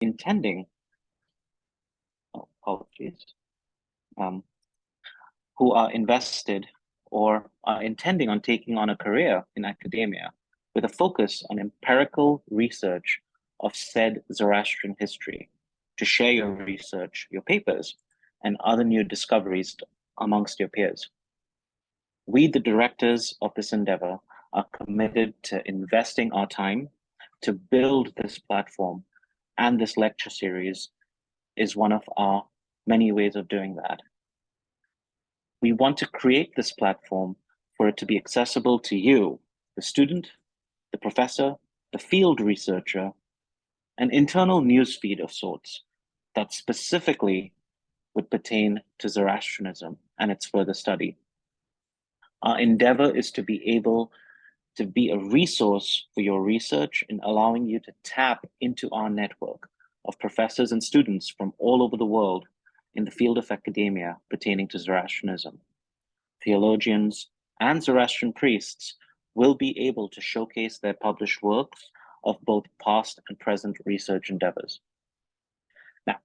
intending, apologies, who are invested or are intending on taking on a career in academia with a focus on empirical research of said Zoroastrian history to share your research, your papers, and other new discoveries amongst your peers. We, the directors of this endeavor, are committed to investing our time to build this platform, and this lecture series is one of our many ways of doing that. We want to create this platform for it to be accessible to you, the student, the professor, the field researcher, an internal newsfeed of sorts that specifically would pertain to Zoroastrianism and its further study. Our endeavor is to be able to be a resource for your research in allowing you to tap into our network of professors and students from all over the world in the field of academia pertaining to Zoroastrianism. Theologians and Zoroastrian priests will be able to showcase their published works of both past and present research endeavors. Now,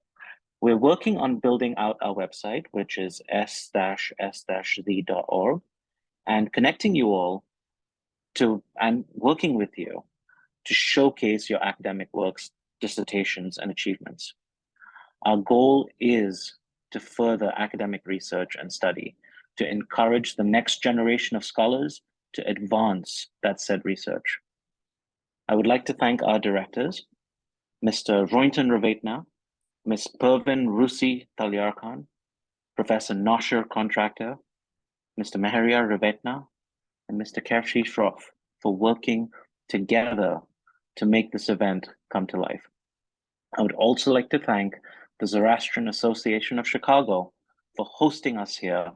we're working on building out our website, which is s-z.org, and connecting you all to and working with you to showcase your academic works, dissertations, and achievements. Our goal is to further academic research and study, to encourage the next generation of scholars to advance that said research. I would like to thank our directors, Mr. Roynton Ravetna, Ms. Pervin Rusi Talyarkhan, Professor Nosher Contractor, Mr. Meheria Ravetna, and Mr. Kershi Shroff for working together to make this event come to life. I would also like to thank the Zoroastrian Association of Chicago for hosting us here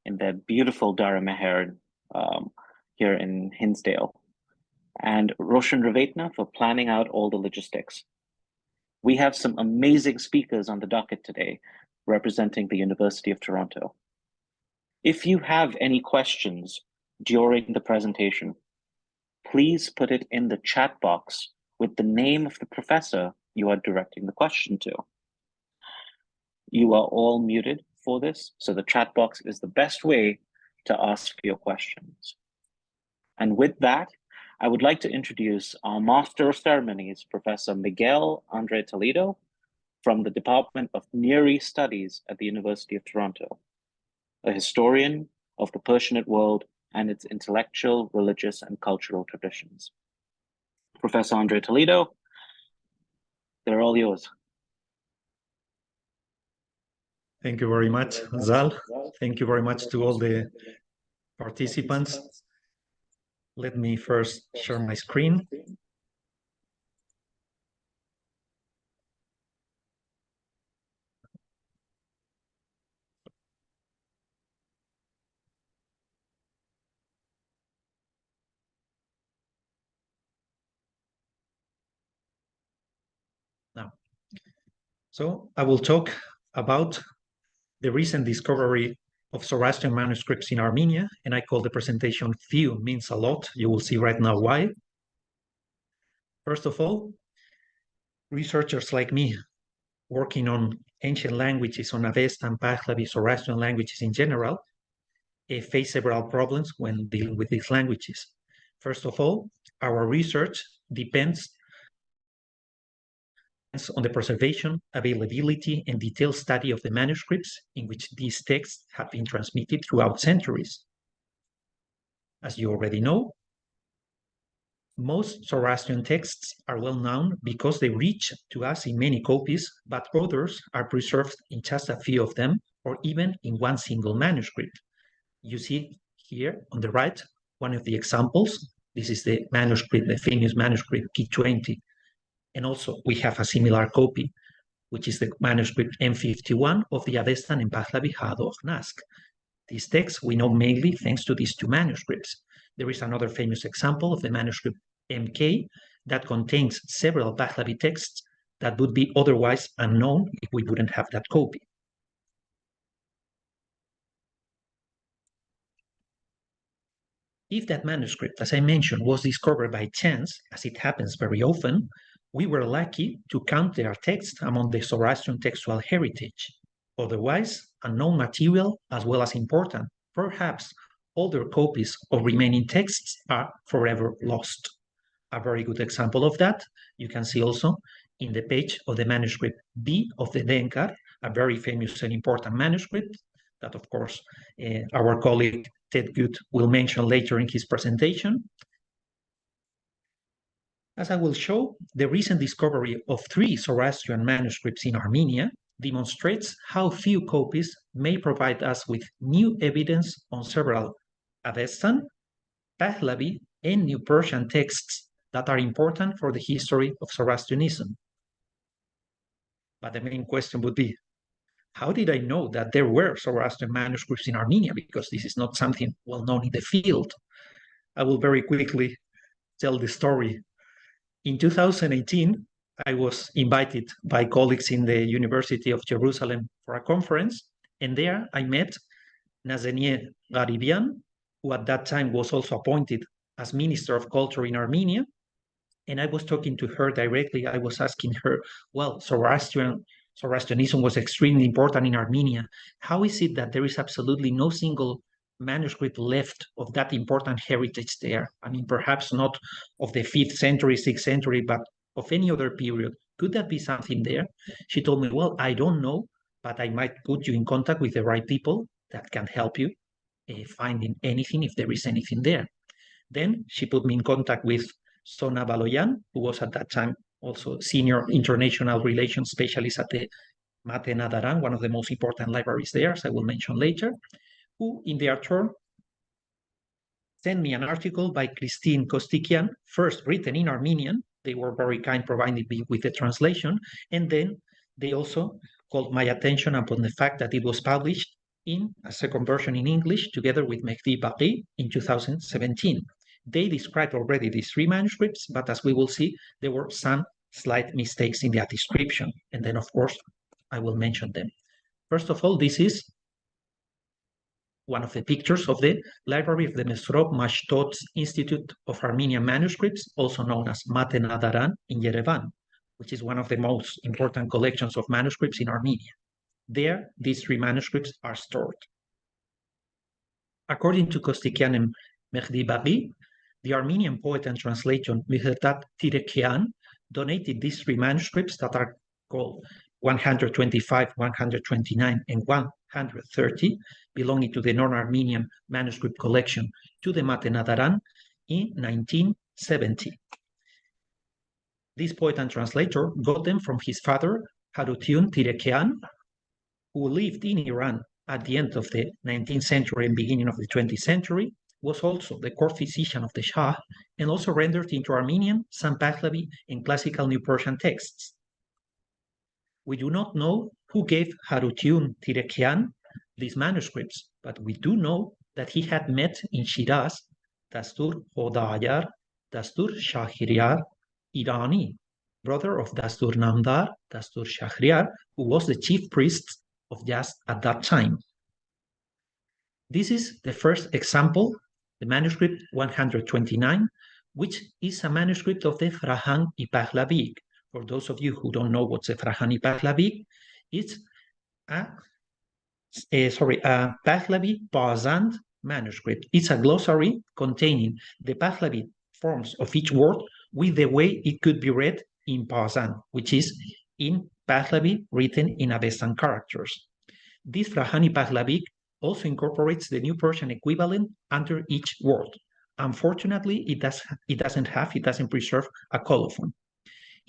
in their beautiful Dara Meher here in Hinsdale, and Roshan Ravetna for planning out all the logistics. We have some amazing speakers on the docket today representing the University of Toronto. If you have any questions during the presentation, please put it in the chat box with the name of the professor you are directing the question to. You are all muted for this, so the chat box is the best way to ask your questions. And with that, I would like to introduce our Master of Ceremonies, Professor Miguel Andre Toledo, from the Department of Near East Studies at the University of Toronto, a historian of the Persianate world and its intellectual, religious, and cultural traditions. Professor Andre Toledo, they're all yours. Thank you very much, Zal. Thank you very much to all the participants. Let me first share my screen. Now, so I will talk about the recent discovery of Zoroastrian manuscripts in Armenia, and I call the presentation "Few Means a Lot." You will see right now why. First of all, researchers like me working on ancient languages, on Avesta and Pahlavi, Zoroastrian languages in general, face several problems when dealing with these languages. First of all, our research depends on the preservation, availability, and detailed study of the manuscripts in which these texts have been transmitted throughout centuries. As you already know, most Zoroastrian texts are well known because they reach to us in many copies, but others are preserved in just a few of them, or even in one single manuscript. You see here on the right, one of the examples. This is the manuscript, the famous manuscript K20. And also we have a similar copy, which is the manuscript M51 of the Avestan and Pahlavi Hador Nask. These texts we know mainly thanks to these two manuscripts. There is another famous example of the manuscript MK that contains several Pahlavi texts that would be otherwise unknown if we wouldn't have that copy. If that manuscript, as I mentioned, was discovered by chance, as it happens very often, we were lucky to count their text among the Zoroastrian textual heritage. Otherwise, unknown material as well as important, perhaps older copies of remaining texts are forever lost. A very good example of that you can see also in the page of the manuscript B of the Denkar, a very famous and important manuscript that, of course, our colleague Ted Good will mention later in his presentation. As I will show, the recent discovery of 3 Zoroastrian manuscripts in Armenia demonstrates how few copies may provide us with new evidence on several Avestan, Pahlavi, and New Persian texts that are important for the history of Zoroastrianism. But the main question would be, how did I know that there were Zoroastrian manuscripts in Armenia? Because this is not something well known in the field. I will very quickly tell the story. In 2018, I was invited by colleagues in the University of Jerusalem for a conference, and there I met Nazanieh Garibian, who at that time was also appointed as Minister of Culture in Armenia. And I was talking to her directly. I was asking her, well, Zoroastrianism was extremely important in Armenia. How is it that there is absolutely no single manuscript left of that important heritage there? I mean, perhaps not of the 5th century, 6th century, but of any other period. Could that be something there? She told me, well, I don't know, but I might put you in contact with the right people that can help you finding anything, if there is anything there. Then she put me in contact with Sona Baloyan, who was at that time also senior international relations specialist at the Mate Nadaran, one of the most important libraries there, as I will mention later, who in their turn sent me an article by Christine Kostikian, first written in Armenian. They were very kind providing me with the translation, and then they also called my attention upon the fact that it was published in a second version in English together with Mehdi Baqi in 2017. They described already these 3 manuscripts, but as we will see, there were some slight mistakes in their description. And then, of course, I will mention them. First of all, this is one of the pictures of the library of the Mesrop Mashtot Institute of Armenian Manuscripts, also known as Mate Nadaran in Yerevan, which is one of the most important collections of manuscripts in Armenia. There, these 3 manuscripts are stored. According to Kostikian and Mehdi Baqi, the Armenian poet and translator Mihretat Tirekian donated these 3 manuscripts that are called 125, 129, and 130, belonging to the non-Armenian manuscript collection, to the Mate Nadaran in 1970. This poet and translator got them from his father, Harutyun Tirekian, who lived in Iran at the end of the 19th century and beginning of the 20th century, was also the court physician of the Shah, and also rendered into Armenian some Pahlavi and classical New Persian texts. We do not know who gave Harutyun Tirekian these manuscripts, but we do know that he had met in Shiraz Dastur Hodayar, Dastur Shahriar Irani, brother of Dastur Namdar, Dastur Shahriar, who was the chief priest of Yazd at that time. This is the first example, the manuscript 129, which is a manuscript of the Frahan-i Pahlavi. For those of you who don't know what's a Frahan-i Pahlavi, it's a Pahlavi Pazand manuscript. It's a glossary containing the Pahlavi forms of each word with the way it could be read in Pazand, which is in Pahlavi written in Avestan characters. This Frahan-i Pahlavi also incorporates the New Persian equivalent under each word. Unfortunately, it doesn't preserve a colophon.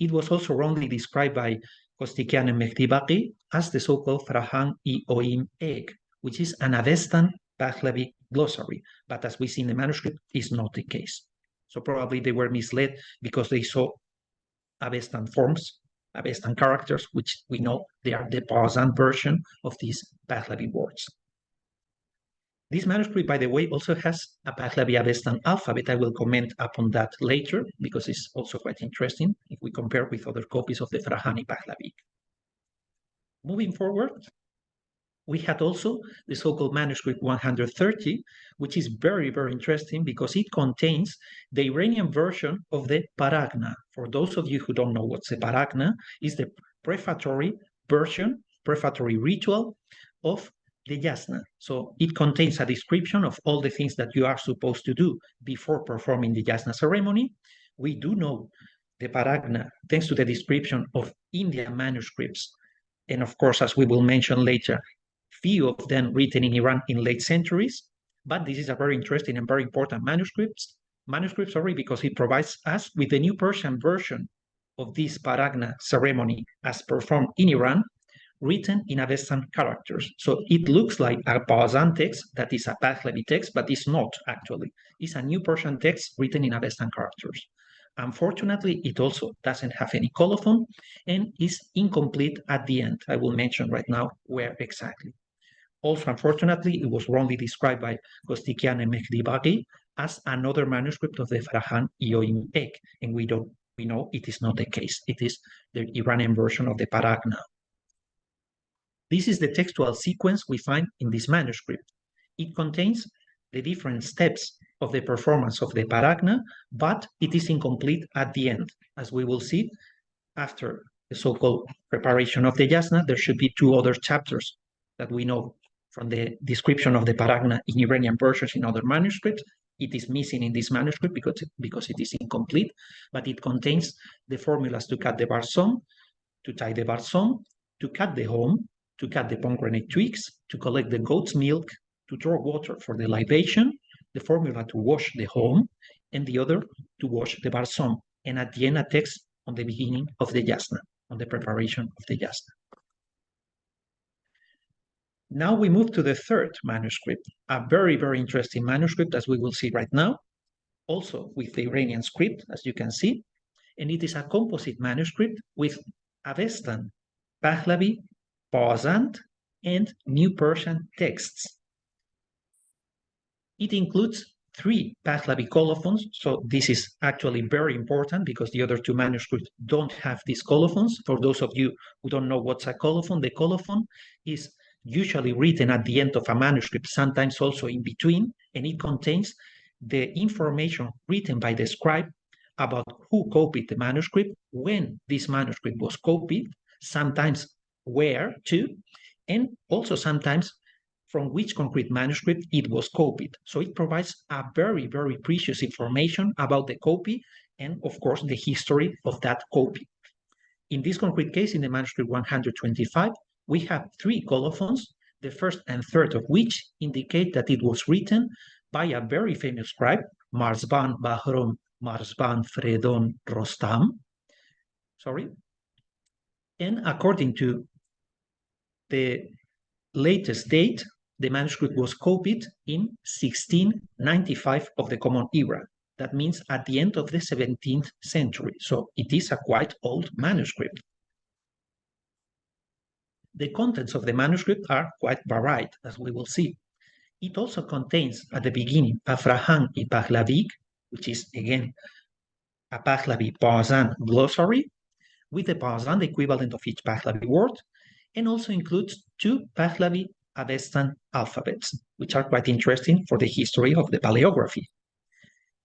It was also wrongly described by Kostikian and Mehdi Baqi as the so-called Frahan-i Oim egg, which is an Avestan Pahlavi glossary, but as we see in the manuscript, is not the case. So probably they were misled because they saw Avestan forms, Avestan characters, which we know they are the Pazand version of these Pahlavi words. This manuscript, by the way, also has a Pahlavi Avestan alphabet. I will comment upon that later because it's also quite interesting if we compare with other copies of the Frahan-i Pahlavi. Moving forward, We had also the so-called manuscript 130, which is very, very interesting because it contains the Iranian version of the Paragna. For those of you who don't know what's the Paragna, is the prefatory version, prefatory ritual of the yasna. So it contains a description of all the things that you are supposed to do before performing the yasna ceremony. We do know the Paragna, thanks to the description of Indian manuscripts, and of course, as we will mention later, few of them written in Iran in late centuries, but this is a very interesting and very important manuscript, because it provides us with the new Persian version of this Paragna ceremony as performed in Iran, written in Avestan characters. So it looks like a Pazan text that is a Pahlavi text, but it's not actually. It's a new Persian text written in Avestan characters. Unfortunately, it also doesn't have any colophon and is incomplete at the end. I will mention right now where exactly. Also, unfortunately, it was wrongly described by Gostikian and Mehdi as another manuscript of the Farhan Ioim Ek, and we know it is not the case. It is the Iranian version of the Paragna. This is the textual sequence we find in this manuscript. It contains the different steps of the performance of the Paragna, but it is incomplete at the end. As we will see, after the so-called preparation of the yasna, there should be two other chapters that we know from the description of the Paragna in Iranian versions in other manuscripts. It is missing in this manuscript because it is incomplete, but it contains the formulas to cut the barsom, to tie the barsom, to cut the home, to cut the pomegranate twigs, to collect the goat's milk, to draw water for the libation, the formula to wash the home, and the other to wash the barsom, and at the end a text on the beginning of the yasna, on the preparation of the yasna. Now we move to the third manuscript, a very, very interesting manuscript, as we will see right now, also with the Iranian script, as you can see, and it is a composite manuscript with Avestan, Pahlavi, Pazand, and New Persian texts. It includes 3 Pahlavi colophons, so this is actually very important because the other 2 manuscripts don't have these colophons. For those of you who don't know what's a colophon, the colophon is usually written at the end of a manuscript, sometimes also in between, and it contains the information written by the scribe about who copied the manuscript, when this manuscript was copied, sometimes where to, and also sometimes from which concrete manuscript it was copied. So it provides a very, very precious information about the copy and, of course, the history of that copy. In this concrete case, in the manuscript 125, we have 3 colophons, the first and third of which indicate that it was written by a very famous scribe, Marzban Bahram Marzban Fredon Rostam. And according to the latest date, the manuscript was copied in 1695 of the Common Era. That means at the end of the 17th century. So it is a quite old manuscript. The contents of the manuscript are quite varied, as we will see. It also contains at the beginning a Frahan y Pahlavi, which is again a Pahlavi Pazan glossary, with the Pazan equivalent of each Pahlavi word, and also includes 2 Pahlavi Avestan alphabets, which are quite interesting for the history of the paleography.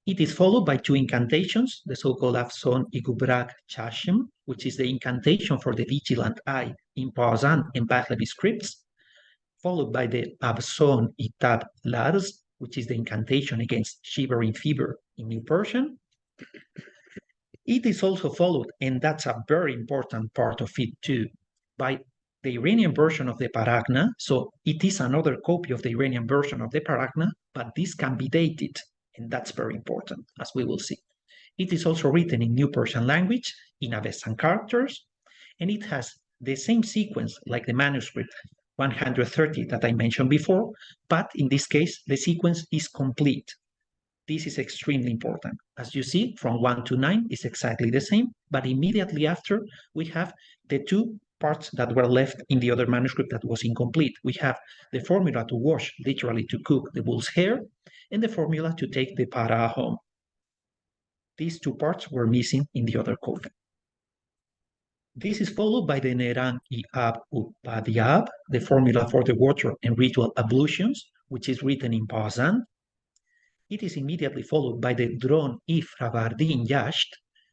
It is followed by 2 incantations, the so-called Afson Igubrak Chashim, which is the incantation for the vigilant eye in Pazan and Pahlavi scripts, followed by the Abson Itab Lars, which is the incantation against shivering fever in New Persian. It is also followed, and that's a very important part of it too, by the Iranian version of the Paragna. So it is another copy of the Iranian version of the Paragna, but this can be dated, and that's very important, as we will see. It is also written in New Persian language, in Avestan characters, and it has the same sequence like the manuscript 130 that I mentioned before, but in this case, the sequence is complete. This is extremely important. As you see, from 1 to 9 is exactly the same, but immediately after, we have the 2 parts that were left in the other manuscript that was incomplete. We have the formula to wash, literally to cook the bull's hair, and the formula to take the para home. These 2 parts were missing in the other code. This is followed by the Nerang I Ab Upadiab, the formula for the water and ritual ablutions, which is written in Pazan. It is immediately followed by the Dron I Fravardin Yasht,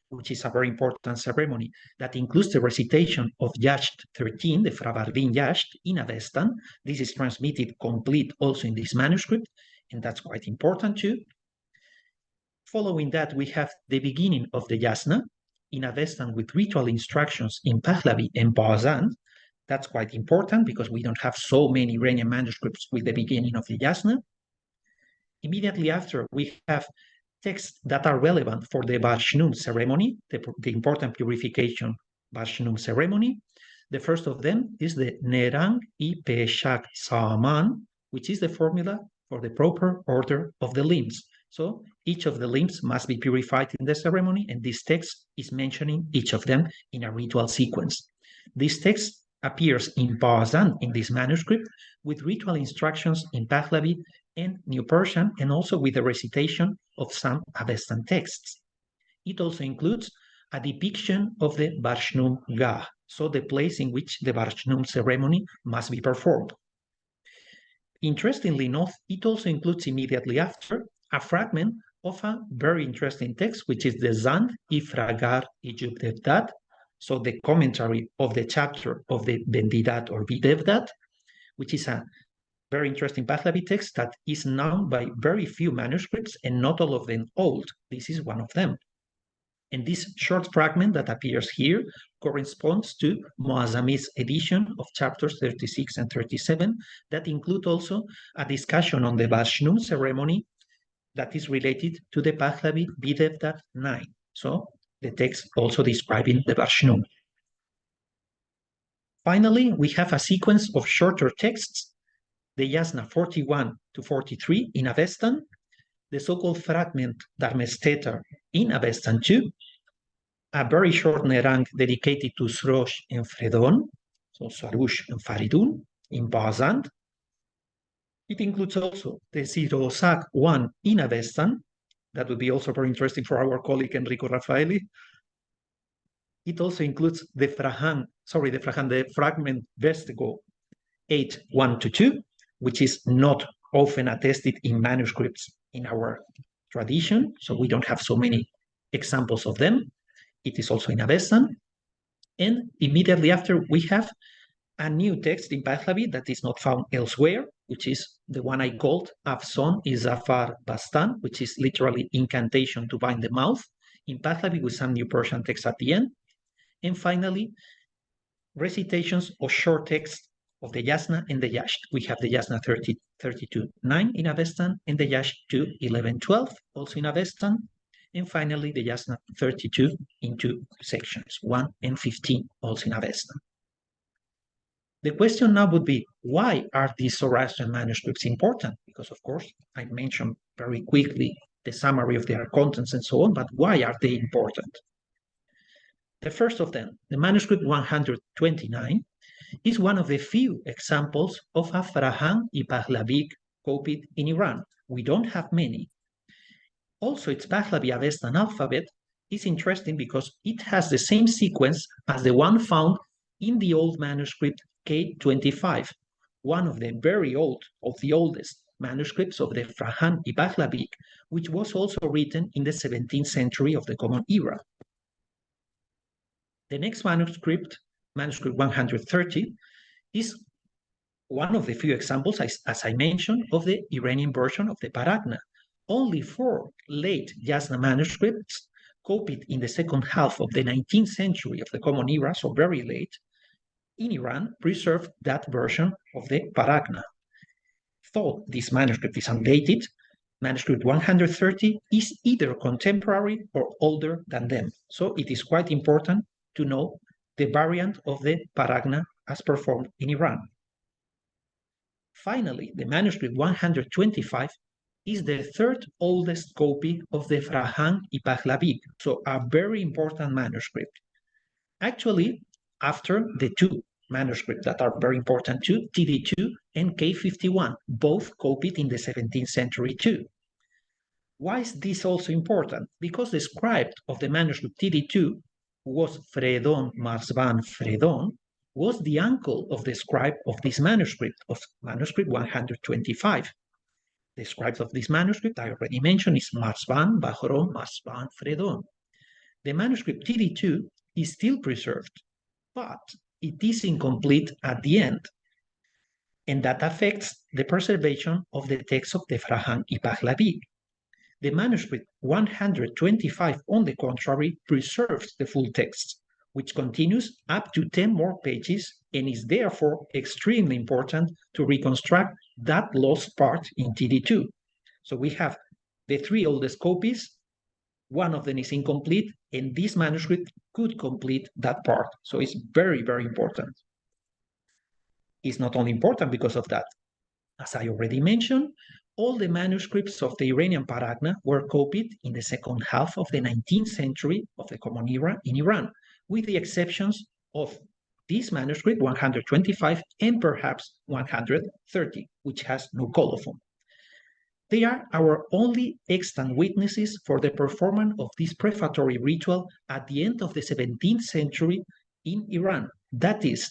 which is a very important ceremony that includes the recitation of Yasht 13, the Fravardin Yasht, in Avestan. This is transmitted complete also in this manuscript, and that's quite important too. Following that, we have the beginning of the Yasna in Avestan with ritual instructions in Pahlavi and Bazan. That's quite important because we don't have so many Iranian manuscripts with the beginning of the Yasna. Immediately after, we have texts that are relevant for the Barshnum ceremony, the important purification Barshnum ceremony. The first of them is the Nerang I Peshak Saaman, which is the formula for the proper order of the limbs. So each of the limbs must be purified in the ceremony, and this text is mentioning each of them in a ritual sequence. This text appears in Bazan in this manuscript with ritual instructions in Pahlavi and New Persian, and also with the recitation of some Avestan texts. It also includes a depiction of the Barshnum Gah, so the place in which the Barshnum ceremony must be performed. Interestingly enough, it also includes immediately after a fragment of a very interesting text, which is the Zand Ifragar Ijubdevdat, so the commentary of the chapter of the Bendidat or Videvdat, which is a very interesting Pahlavi text that is known by very few manuscripts and not all of them old. This is one of them. And this short fragment that appears here corresponds to Moazami's edition of chapters 36 and 37 that include also a discussion on the Barshnum ceremony that is related to the Pahlavi Videvdat 9. So the text also describing the Barshnum. Finally, we have a sequence of shorter texts, the Yasna 41 to 43 in Avestan, the so-called fragment Darmesteter in Avestan 2, a very short Nerang dedicated to Srosh and Fredon, so Sarush and Faridun in Bazant. It includes also the Sirosak 1 in Avestan. That would be also very interesting for our colleague Enrico Raffaelli. It also includes the fragment Vestigo 8, 1 to 2, which is not often attested in manuscripts in our tradition, so we don't have so many examples of them. It is also in Avestan. And immediately after, we have a new text in Pahlavi that is not found elsewhere, which is the one I called Afson Izafar Bastan, which is literally incantation to bind the mouth, in Pahlavi with some new Persian text at the end. And finally, recitations of short text of the Yasna and the Yasht. We have the Yasna 32, 9 in Avestan and the Yasht 2, 11, 12, also in Avestan. And finally, the Yasna 32 in two sections, 1 and 15, also in Avestan. The question now would be, why are these Zoroastrian manuscripts important? Because, of course, I mentioned very quickly the summary of their contents and so on, but why are they important? The first of them, the manuscript 129, is one of the few examples of a Farahang I Pahlavi copied in Iran. We don't have many. Also, its Pahlavi Avestan alphabet is interesting because it has the same sequence as the one found in the old manuscript K25, one of the very old, of the oldest manuscripts of the Farahang I Pahlavi, which was also written in the 17th century of the Common Era. The next manuscript, manuscript 130, is one of the few examples, as I mentioned, of the Iranian version of the Paragna. Only 4 late Yasna manuscripts, copied in the second half of the 19th century of the Common Era, so very late, in Iran, preserved that version of the Paragna. Though this manuscript is undated, manuscript 130 is either contemporary or older than them. So it is quite important to know the variant of the Paragna as performed in Iran. Finally, the manuscript 125 is the third oldest copy of the Farahang I Pahlavi, so a very important manuscript. Actually, after the 2 manuscripts that are very important too, TD2 and K51, both copied in the 17th century too. Why is this also important? Because the scribe of the manuscript TD2 who was Fredon Marsban Fredon, was the uncle of the scribe of this manuscript, of manuscript 125. The scribes of this manuscript I already mentioned is Marsban, Bahron, Marsban, Fredon. The manuscript TD2 is still preserved, but it is incomplete at the end, and that affects the preservation of the text of the Frahan y Pahlavi. The manuscript 125, on the contrary, preserves the full text, which continues up to 10 more pages and is therefore extremely important to reconstruct that lost part in TD2. So we have the three oldest copies, one of them is incomplete, and this manuscript could complete that part. So it's very, very important. It's not only important because of that. As I already mentioned, all the manuscripts of the Iranian Paragna were copied in the second half of the 19th century of the Common Era in Iran, with the exceptions of this manuscript 125 and perhaps 130, which has no colophon. They are our only extant witnesses for the performance of this prefatory ritual at the end of the 17th century in Iran. That is,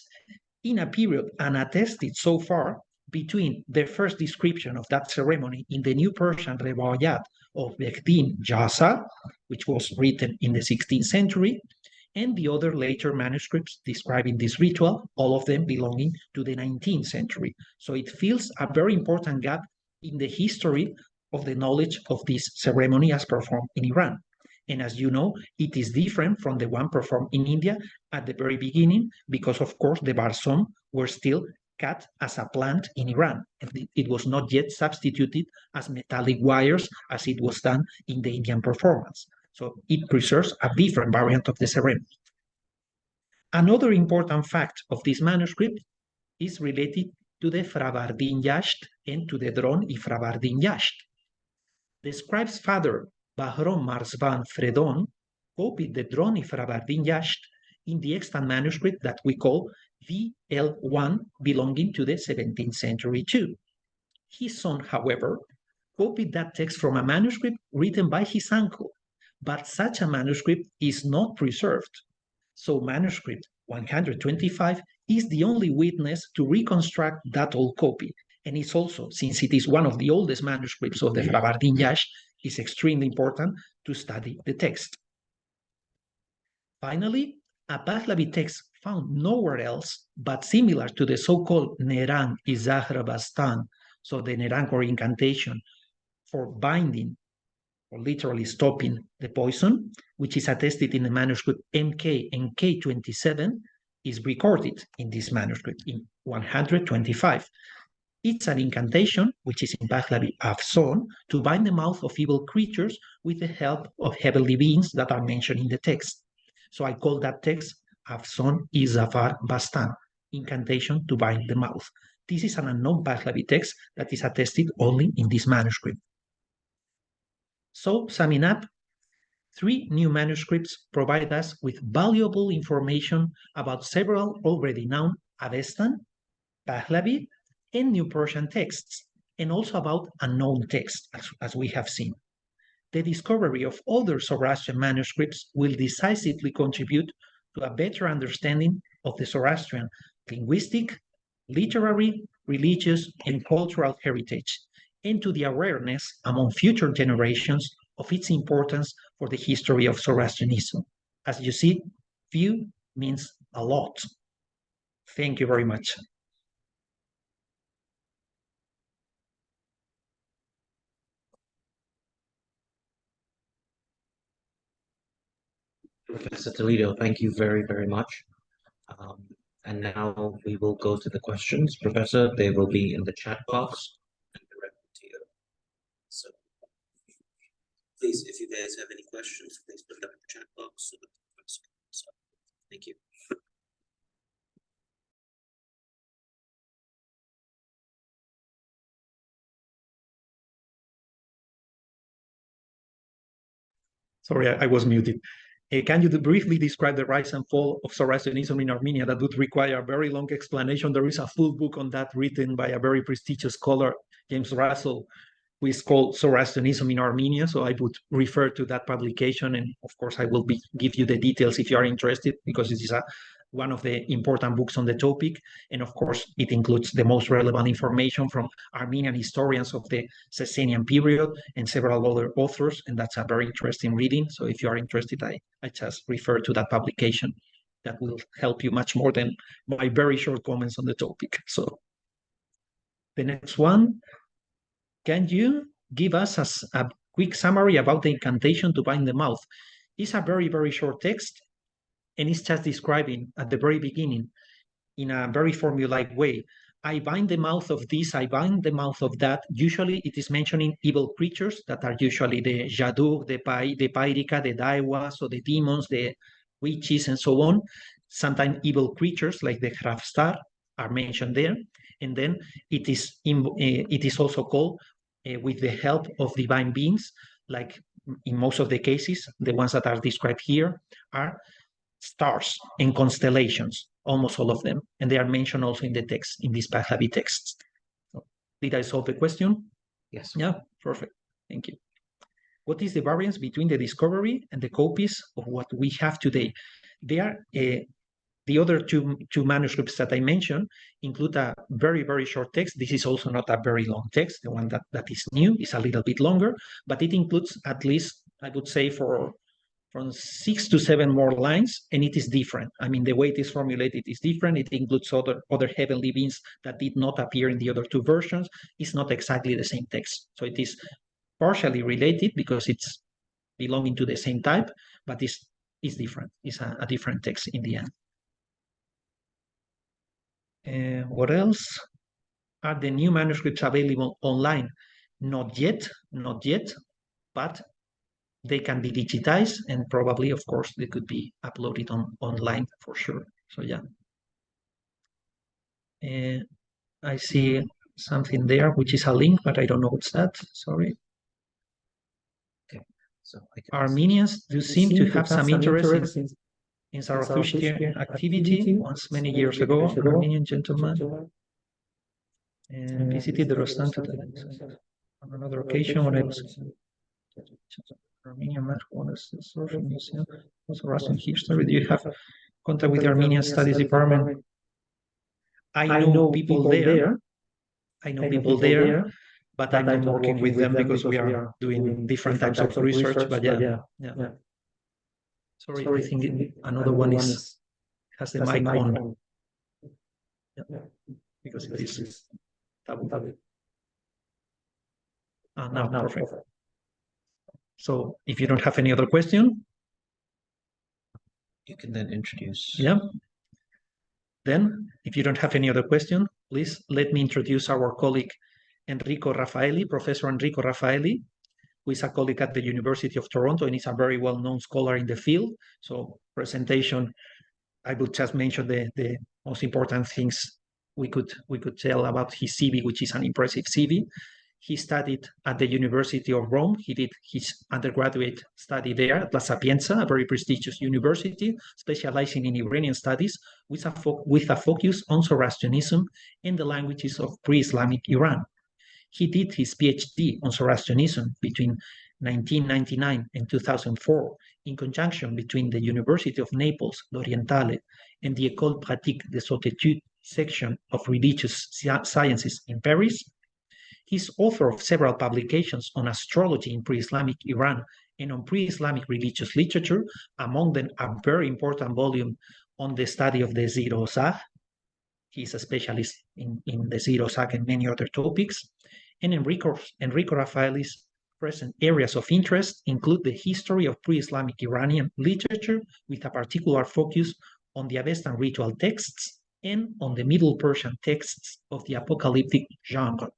in a period unattested so far between the first description of that ceremony in the New Persian Rewayat of Beghdin Jasa, which was written in the 16th century, and the other later manuscripts describing this ritual, all of them belonging to the 19th century. So it fills a very important gap in the history of the knowledge of this ceremony as performed in Iran. And as you know, it is different from the one performed in India at the very beginning, because of course the barsom were still cut as a plant in Iran. It was not yet substituted as metallic wires as it was done in the Indian performance. So it preserves a different variant of the ceremony. Another important fact of this manuscript is related to the Fravardin Yasht and to the Dron y Fravardin Yasht. The scribe's father, Bahron Marsban Fredon, copied the Dron y Fravardin Yasht in the extant manuscript that we call VL1, belonging to the 17th century too. His son, however, copied that text from a manuscript written by his uncle, but such a manuscript is not preserved. So manuscript 125 is the only witness to reconstruct that old copy. And it's also, since it is one of the oldest manuscripts of the Fravardin Yash, it's extremely important to study the text. Finally, a Pahlavi text found nowhere else, but similar to the so-called Nerang Izahra Bastan, so the Nerang or incantation for binding or literally stopping the poison, which is attested in the manuscript MK and K27, is recorded in this manuscript in 125. It's an incantation, which is in Pahlavi Afson, to bind the mouth of evil creatures with the help of heavenly beings that are mentioned in the text. So I call that text Afson Izafar Bastan, incantation to bind the mouth. This is an unknown Pahlavi text that is attested only in this manuscript. So, summing up, three new manuscripts provide us with valuable information about several already known Avestan, Pahlavi, and New Persian texts, and also about unknown texts, as we have seen. The discovery of other Zoroastrian manuscripts will decisively contribute to a better understanding of the Zoroastrian linguistic, literary, religious, and cultural heritage, and to the awareness among future generations of its importance for the history of Zoroastrianism. As you see, few means a lot. Thank you very much. Professor Toledo, thank you very, very much. And now we will go to the questions. Professor, they will be in the chat box and directed to you. So please, if you guys have any questions, please put them in the chat box so that the professor can answer. Thank you. Sorry, I was muted. Can you briefly describe the rise and fall of Zoroastrianism in Armenia? That would require a very long explanation. There is a full book on that written by a very prestigious scholar, James Russell. is called Zoroastrianism in Armenia. So I would refer to that publication, and of course I will give you the details if you are interested, because it is one of the important books on the topic. And of course, it includes the most relevant information from Armenian historians of the Sasanian period and several other authors. And that's a very interesting reading. So if you are interested, I just refer to that publication. That will help you much more than my very short comments on the topic. So the next one, can you give us a quick summary about the incantation to bind the mouth? It's a very, very short text, and it's just describing at the very beginning in a very formulaic way. I bind the mouth of this, I bind the mouth of that. Usually it is mentioning evil creatures that are usually the Jaduk, the Pairika, the Daiwa, so the demons, the witches, and so on. Sometimes evil creatures like the Hrafstar are mentioned there. And then it is also called with the help of divine beings, like in most of the cases, the ones that are described here are stars and constellations, almost all of them. And they are mentioned also in the text, in these Pahlavi texts. So, did I solve the question? Yes. Yeah, perfect. Thank you. What is the variance between the discovery and the copies of what we have today? They are the other two manuscripts that I mentioned include a very, very short text. This is also not a very long text. The one that is new is a little bit longer, but it includes at least, I would say, from 6 to 7 more lines, and it is different. I mean, the way it is formulated is different. It includes other heavenly beings that did not appear in the other two versions. It's not exactly the same text. So it is partially related because it's belonging to the same type, but it's different. It's a different text in the end. What else? Are the new manuscripts available online? Not yet, but they can be digitized, and probably, of course, they could be uploaded online for sure. So yeah. I see something there, which is a link, but I don't know what's that. Sorry. Okay. So Armenians do seem to have some interest in Zarathustrian activity. Once many years ago, an Armenian gentleman visited the Rostan on another occasion when I was Armenian social museum, also Russian history. Do you have contact with the Armenian Studies Department? I know people there. But I'm not working with them because we are doing different types of research. But yeah. Sorry, I think another one has the mic on. Yeah, because it is double. Now, perfect. So if you don't have any other question, you can then introduce. Yeah. Then, if you don't have any other question, please let me introduce our colleague Enrico Raffaelli, Professor Enrico Raffaelli, who is a colleague at the University of Toronto and is a very well-known scholar in the field. So presentation, I would just mention the most important things we could tell about his CV, which is an impressive CV. He studied at the University of Rome. He did his undergraduate study there at La Sapienza, a very prestigious university, specializing in Iranian studies with a focus on Zoroastrianism and the languages of pre-Islamic Iran. He did his PhD on Zoroastrianism between 1999 and 2004 in conjunction between the University of Naples, L'Orientale, and the École Pratique des Hautes Études section of religious sciences in Paris. He's author of several publications on astrology in pre-Islamic Iran and on pre-Islamic religious literature, among them a very important volume on the study of the Zero-Zag. He's a specialist in the Zero-Zag and many other topics. And Enrico Raffaelli's present areas of interest include the history of pre-Islamic Iranian literature with a particular focus on the Avestan ritual texts and on the Middle Persian texts of the apocalyptic genre.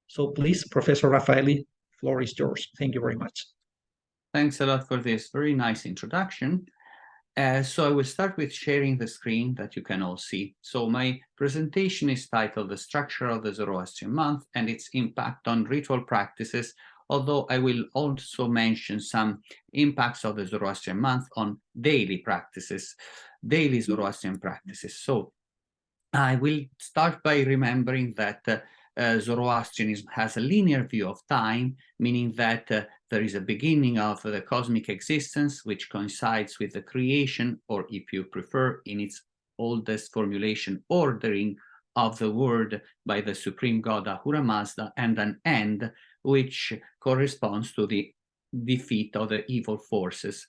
So please, Professor Raffaelli, floor is yours. Thank you very much. Thanks a lot for this very nice introduction. So I will start with sharing the screen that you can all see. So my presentation is titled The Structure of the Zoroastrian Month and its Impact on Ritual Practices, although I will also mention some impacts of the Zoroastrian Month on daily practices, daily Zoroastrian practices. So I will start by remembering that Zoroastrianism has a linear view of time, meaning that there is a beginning of the cosmic existence, which coincides with the creation, or if you prefer, in its oldest formulation, ordering of the world by the supreme god Ahura Mazda, and an end, which corresponds to the defeat of the evil forces.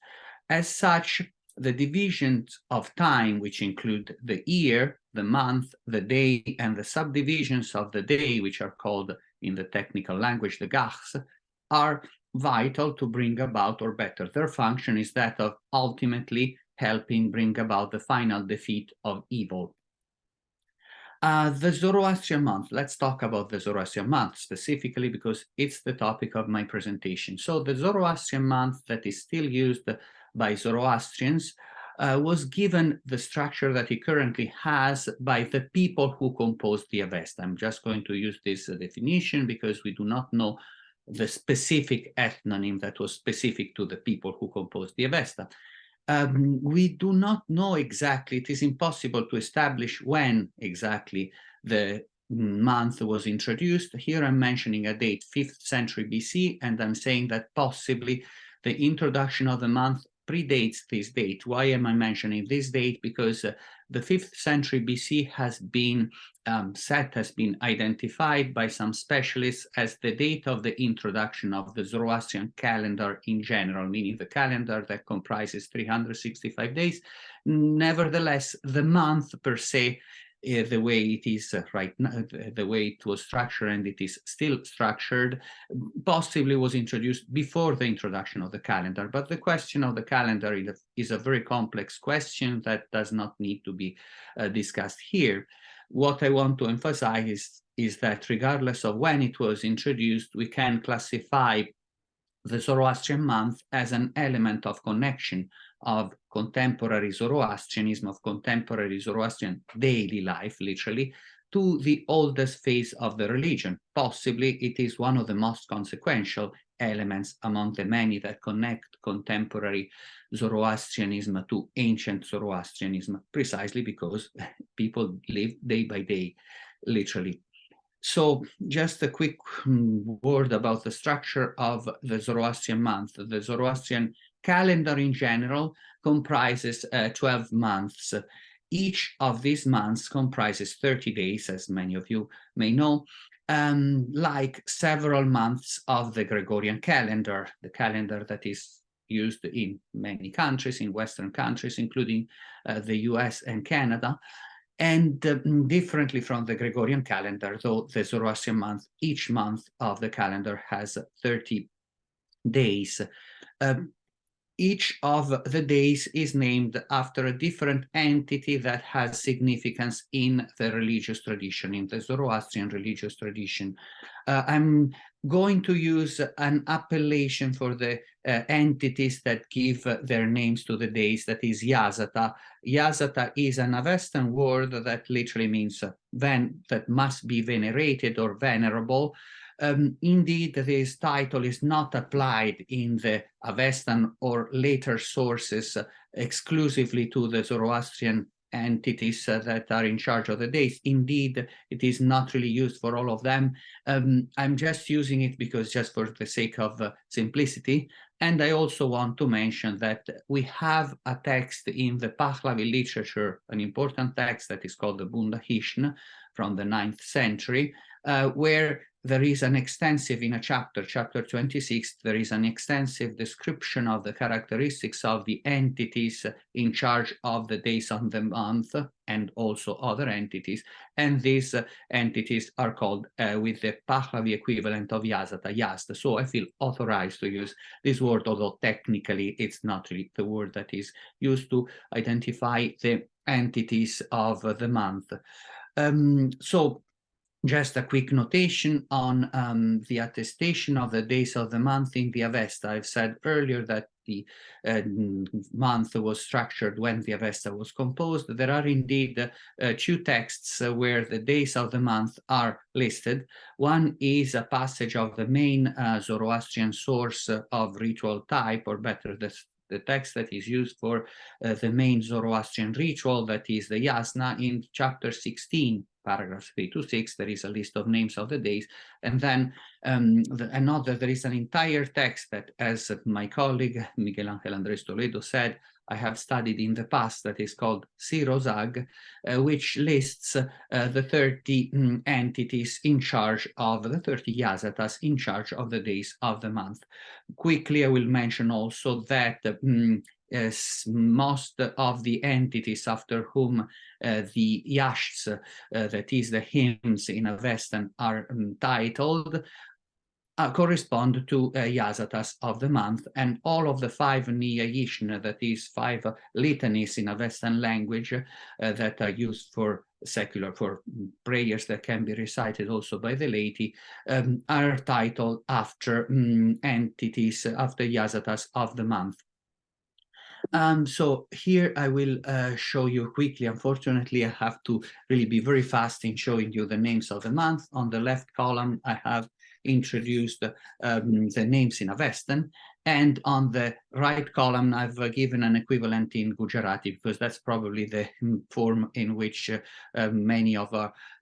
As such, the divisions of time, which include the year, the month, the day, and the subdivisions of the day, which are called in the technical language the gachs, are vital to bring about, or better, their function is that of ultimately helping bring about the final defeat of evil. The Zoroastrian month, let's talk about the Zoroastrian month specifically because it's the topic of my presentation. So the Zoroastrian month that is still used by Zoroastrians was given the structure that it currently has by the people who composed the Avesta. I'm just going to use this definition because we do not know the specific ethnonym that was specific to the people who composed the Avesta. We do not know exactly, it is impossible to establish when exactly the month was introduced. Here I'm mentioning a date, 5th century BC, and I'm saying that possibly the introduction of the month predates this date. Why am I mentioning this date? Because the 5th century BC has been has been identified by some specialists as the date of the introduction of the Zoroastrian calendar in general, meaning the calendar that comprises 365 days. Nevertheless, the month per se, the way it is right now, the way it was structured, and it is still structured, possibly was introduced before the introduction of the calendar. But the question of the calendar is a very complex question that does not need to be discussed here. What I want to emphasize is that regardless of when it was introduced, we can classify the Zoroastrian month as an element of connection of contemporary Zoroastrianism, of contemporary Zoroastrian daily life, literally, to the oldest phase of the religion. Possibly it is one of the most consequential elements among the many that connect contemporary Zoroastrianism to ancient Zoroastrianism, precisely because people live day by day, literally. So just a quick word about the structure of the Zoroastrian month. The Zoroastrian calendar in general comprises 12 months. Each of these months comprises 30 days, as many of you may know, like several months of the Gregorian calendar, the calendar that is used in many countries, in Western countries, including the US and Canada. And differently from the Gregorian calendar, though the Zoroastrian month, each month of the calendar has 30 days. Each of the days is named after a different entity that has significance in the religious tradition, in the Zoroastrian religious tradition. I'm going to use an appellation for the entities that give their names to the days, that is Yasata. Yasata is an Avestan word that literally means that must be venerated or venerable. Indeed, this title is not applied in the Avestan or later sources exclusively to the Zoroastrian entities that are in charge of the days. Indeed, it is not really used for all of them. I'm just using it because just for the sake of simplicity. And I also want to mention that we have a text in the Pahlavi literature, an important text that is called the Bundahishn from the 9th century, where there is an extensive, in a chapter 26, there is an extensive description of the characteristics of the entities in charge of the days of the month and also other entities. And these entities are called with the Pahlavi equivalent of Yasata, Yazda. So I feel authorized to use this word, although technically it's not really the word that is used to identify the entities of the month. So just a quick notation on the attestation of the days of the month in the Avesta. I've said earlier that the month was structured when the Avesta was composed. There are indeed two texts where the days of the month are listed. One is a passage of the main Zoroastrian source of ritual type, or better, the text that is used for the main Zoroastrian ritual, that is the Yasna, in chapter 16 paragraphs 3 to 6, there is a list of names of the days. And then there is an entire text that, as my colleague Miguel Ángel Andrés Toledo said, I have studied in the past, that is called Sirozag, which lists the 30 entities in charge of, the 30 yazatas in charge of the days of the month. Quickly, I will mention also that most of the entities after whom the yashts, that is the hymns in Avestan, are titled, correspond to yazatas of the month, and all of the 5 Niyayishna, that is 5 litanies in Avestan language that are used for prayers that can be recited also by the laity, are titled after entities, after yazatas of the month. So here I will show you quickly. Unfortunately, I have to really be very fast in showing you the names of the month. On the left column, I have introduced the names in Avestan, and on the right column, I've given an equivalent in Gujarati, because that's probably the form in which many of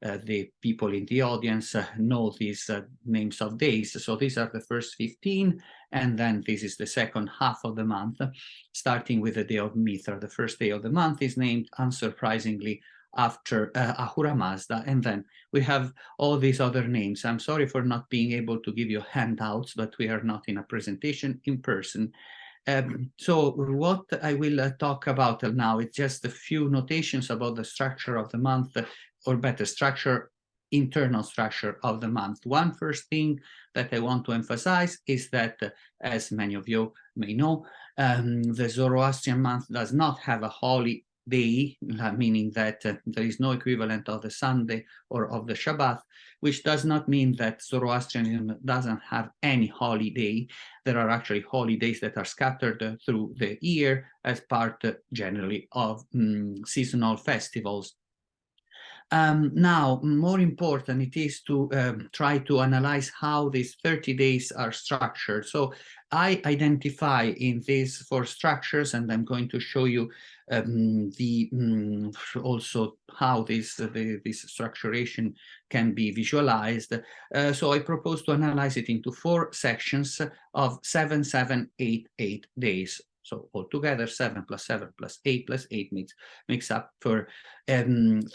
the people in the audience know these names of days. So these are the first 15, and then this is the second half of the month, starting with the day of Mithra. The first day of the month is named, unsurprisingly, after Ahura Mazda, and then we have all these other names. I'm sorry for not being able to give you handouts, but we are not in a presentation in person. So what I will talk about now is just a few notations about the structure of the month, or better, internal structure of the month. One first thing that I want to emphasize is that, as many of you may know, the Zoroastrian month does not have a holy day, meaning that there is no equivalent of the Sunday or of the Shabbat, which does not mean that Zoroastrianism doesn't have any holy day. There are actually holy days that are scattered through the year as part generally of seasonal festivals. Now, more important, it is to try to analyze how these 30 days are structured. So I identify in these 4 structures, and I'm going to show you also how this structuration can be visualized. So I propose to analyze it into 4 sections of 7, 7, 8, 8 days. So altogether, 7 plus 7 plus 8 plus 8 makes up for 30,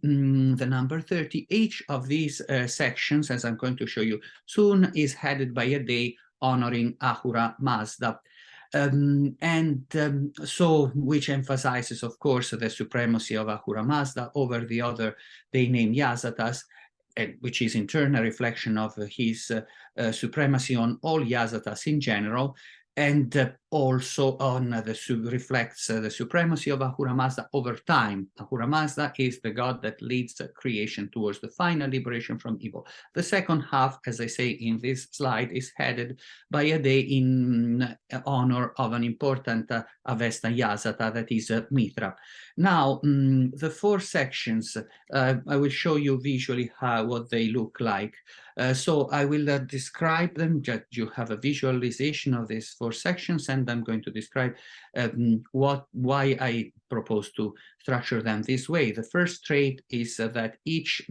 the number 30. Each of these sections, as I'm going to show you soon, is headed by a day honoring Ahura Mazda. So which emphasizes, of course, the supremacy of Ahura Mazda over the other day named Yazatas, which is in turn a reflection of his supremacy on all Yazatas in general, and also on reflects the supremacy of Ahura Mazda over time. Ahura Mazda is the god that leads creation towards the final liberation from evil. The second half, as I say in this slide, is headed by a day in honor of an important Avesta Yazata, that is Mithra. Now, the 4 sections, I will show you visually what they look like. So I will describe them, just you have a visualization of these 4 sections, and I'm going to describe why I propose to structure them this way. The first trait is that each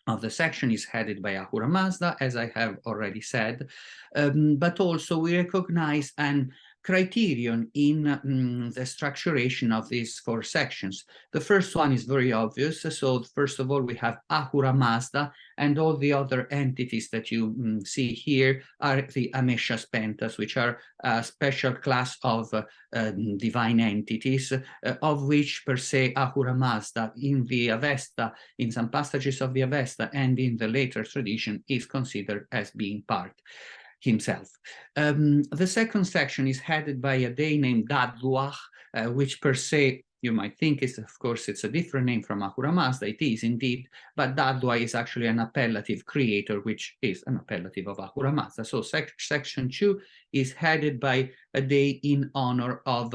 of the section is headed by Ahura Mazda, as I have already said, but also we recognize an criterion in the structuration of these 4 sections. The first one is very obvious. So first of all, we have Ahura Mazda, and all the other entities that you see here are the Ameshas Pentas, which are a special class of divine entities, of which per se Ahura Mazda in the Avesta, in some passages of the Avesta and in the later tradition, is considered as being part himself. The second section is headed by a day named Dadluach, which per se you might think is, of course, it's a different name from Ahura Mazda. It is indeed, but Dadwa is actually an appellative creator, which is an appellative of Ahura Mazda. So section 2 is headed by a day in honor of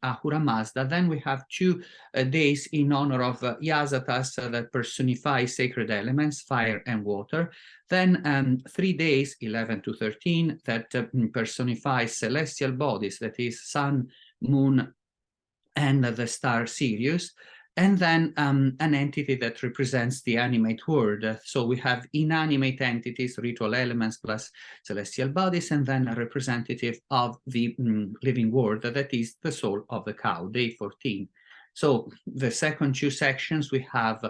Ahura Mazda. Then we have 2 days in honor of Yazatas that personify sacred elements, fire and water. Then 3 days, 11 to 13, that personify celestial bodies, that is sun, moon, and the star Sirius. and then an entity that represents the animate world. So we have inanimate entities, ritual elements plus celestial bodies, and then a representative of the living world, that is the soul of the cow, day 14. So the second two sections, we have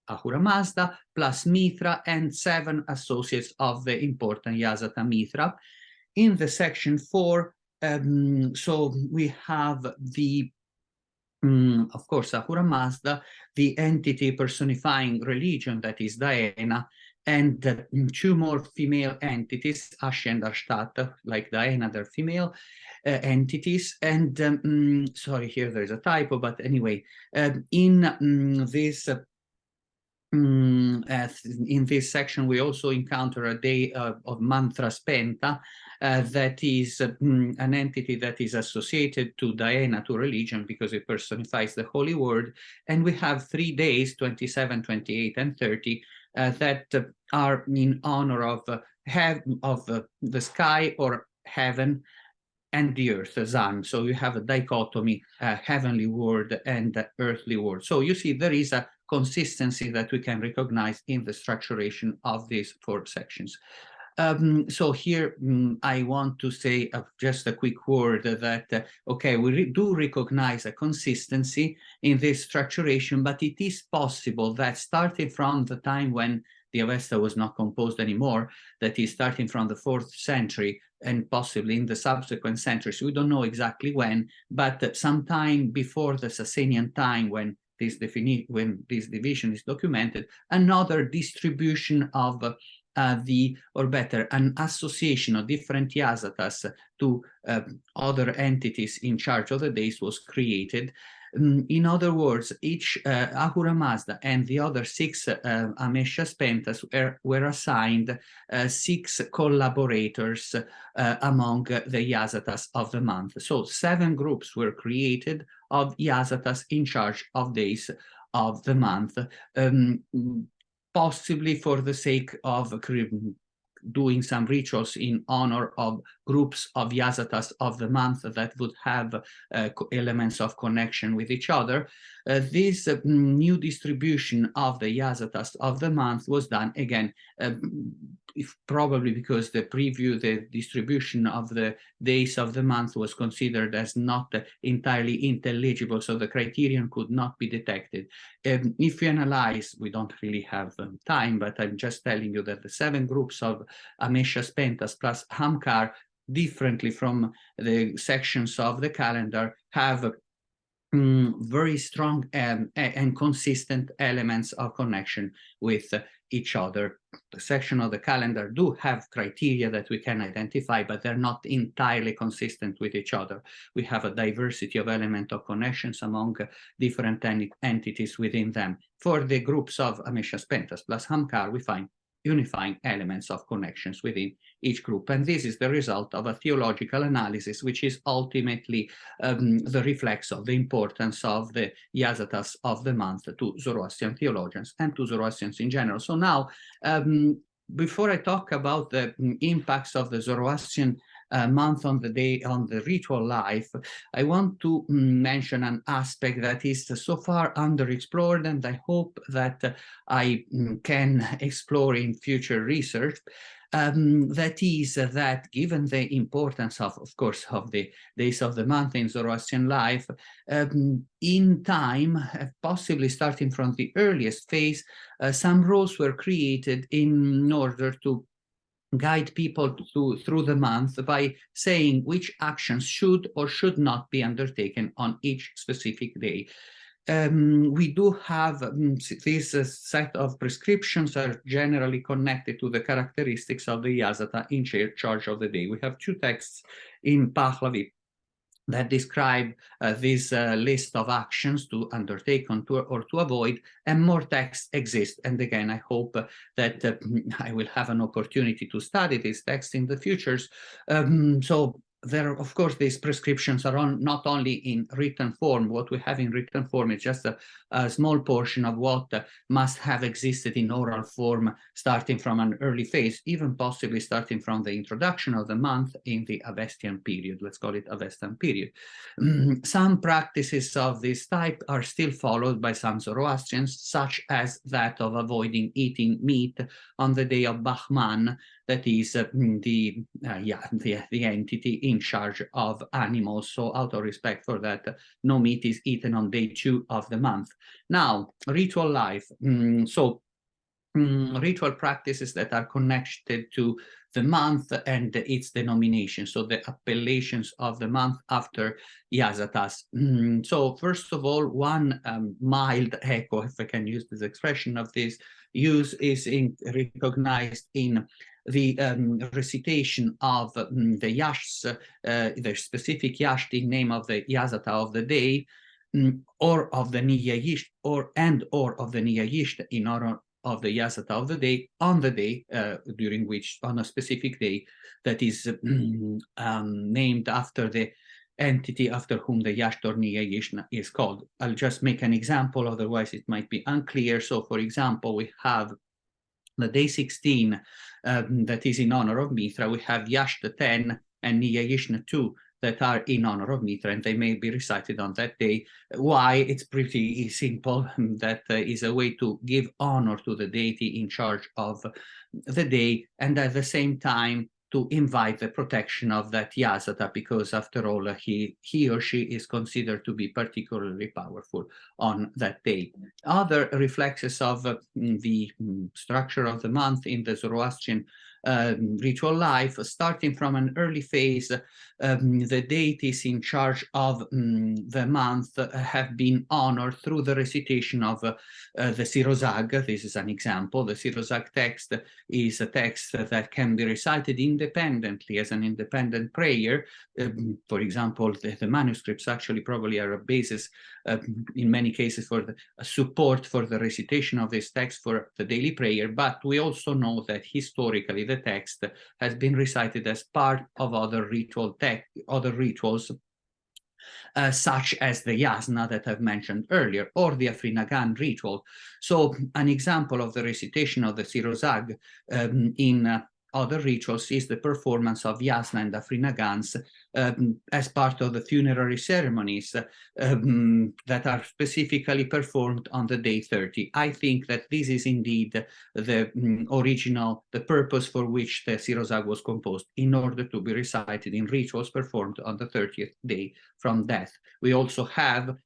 Ahura Mazda plus Mithra and 7 associates of the important Yasata Mithra. In the section 4, so we have the of course, Ahura Mazda, the entity personifying religion, that is Diana, and 2 more female entities, Ashi and Ashtat, like Diana, they're female entities. And sorry, here there's a typo, but anyway, in this section, we also encounter a day of mantra spenta, that is an entity that is associated to Diana, to religion, because it personifies the holy word. And we have 3 days, 27, 28, and 30, that are in honor of the sky or heaven and the earth, the sun. So you have a dichotomy, heavenly world and earthly world. So you see there is a consistency that we can recognize in the structuration of these 4 sections. So here I want to say just a quick word that, okay, we do recognize a consistency in this structuration, but it is possible that starting from the time when the Avesta was not composed anymore, that is starting from the 4th century and possibly in the subsequent centuries, we don't know exactly when, but sometime before the Sasanian time, when this division is documented, another distribution of or better, an association of different Yasatas to other entities in charge of the days was created. In other words, each Ahura Mazda and the other 6 Amesha Spentas were assigned 6 collaborators among the Yasatas of the month. So 7 groups were created of Yasatas in charge of days of the month, possibly for the sake of doing some rituals in honor of groups of Yasatas of the month that would have elements of connection with each other. This new distribution of the Yasatas of the month was done again, probably because the distribution of the days of the month was considered as not entirely intelligible, so the criterion could not be detected. If you analyze, we don't really have time, but I'm just telling you that the 7 groups of Amesha Spentas plus Hamkar, differently from the sections of the calendar, have very strong and consistent elements of connection with each other. The section of the calendar do have criteria that we can identify, but they're not entirely consistent with each other. We have a diversity of element of connections among different entities within them. For the groups of Amesha Spentas plus Hamkar, we find unifying elements of connections within each group. And this is the result of a theological analysis, which is ultimately the reflex of the importance of the Yasatas of the month to Zoroastrian theologians and to Zoroastrians in general. So now, before I talk about the impacts of the Zoroastrian month on the ritual life, I want to mention an aspect that is so far underexplored, and I hope that I can explore in future research. That is that given the importance of course, of the days of the month in Zoroastrian life, in time, possibly starting from the earliest phase, some rules were created in order to guide people through the month by saying which actions should or should not be undertaken on each specific day. We do have this set of prescriptions are generally connected to the characteristics of the Yasata in charge of the day. We have 2 texts in Pahlavi that describe this list of actions to undertake or to avoid, and more texts exist. And again, I hope that I will have an opportunity to study these texts in the futures. So there, of course, these prescriptions are not only in written form. What we have in written form is just a small portion of what must have existed in oral form, starting from an early phase, even possibly starting from the introduction of the month in the Avestian period. Let's call it Avestan period. Some practices of this type are still followed by some Zoroastrians, such as that of avoiding eating meat on the day of Bahman, that is the entity in charge of animals. So out of respect for that, no meat is eaten on day 2 of the month. Now, ritual life. Ritual practices that are connected to the month and its denomination, so the appellations of the month after Yazatas. So first of all, one mild echo, if I can use this expression of this use, is recognized in the recitation of the yashts, the specific yasht in name of the Yazata of the day, or of the Niyayisht, or of the Niyayisht in honor of the Yazata of the day, on the day during which, on a specific day that is named after the entity after whom the Yasht or Niyayishna is called. I'll just make an example, otherwise it might be unclear. So, for example, we have the day 16 that is in honor of Mithra. We have Yasht 10 and Niyayishna 2 that are in honor of Mithra, and they may be recited on that day. Why? It's pretty simple. That is a way to give honor to the deity in charge of the day, and at the same time to invite the protection of that Yazata, because after all, he or she is considered to be particularly powerful on that day. Other reflexes of the structure of the month in the Zoroastrian ritual life, starting from an early phase, the deities in charge of the month have been honored through the recitation of the Sirozag. This is an example. The Sirozag text is a text that can be recited independently as an independent prayer. For example, the manuscripts actually probably are a basis in many cases for the support for the recitation of this text for the daily prayer, but we also know that historically the text has been recited as part of other rituals, such as the Yasna that I've mentioned earlier, or the Afrinagan ritual. So an example of the recitation of the Sirozag in other rituals is the performance of Yasna and Afrinagans as part of the funerary ceremonies that are specifically performed on the day 30. I think that this is indeed the purpose for which the Sirozag was composed, in order to be recited in rituals performed on the 30th day from death. We also have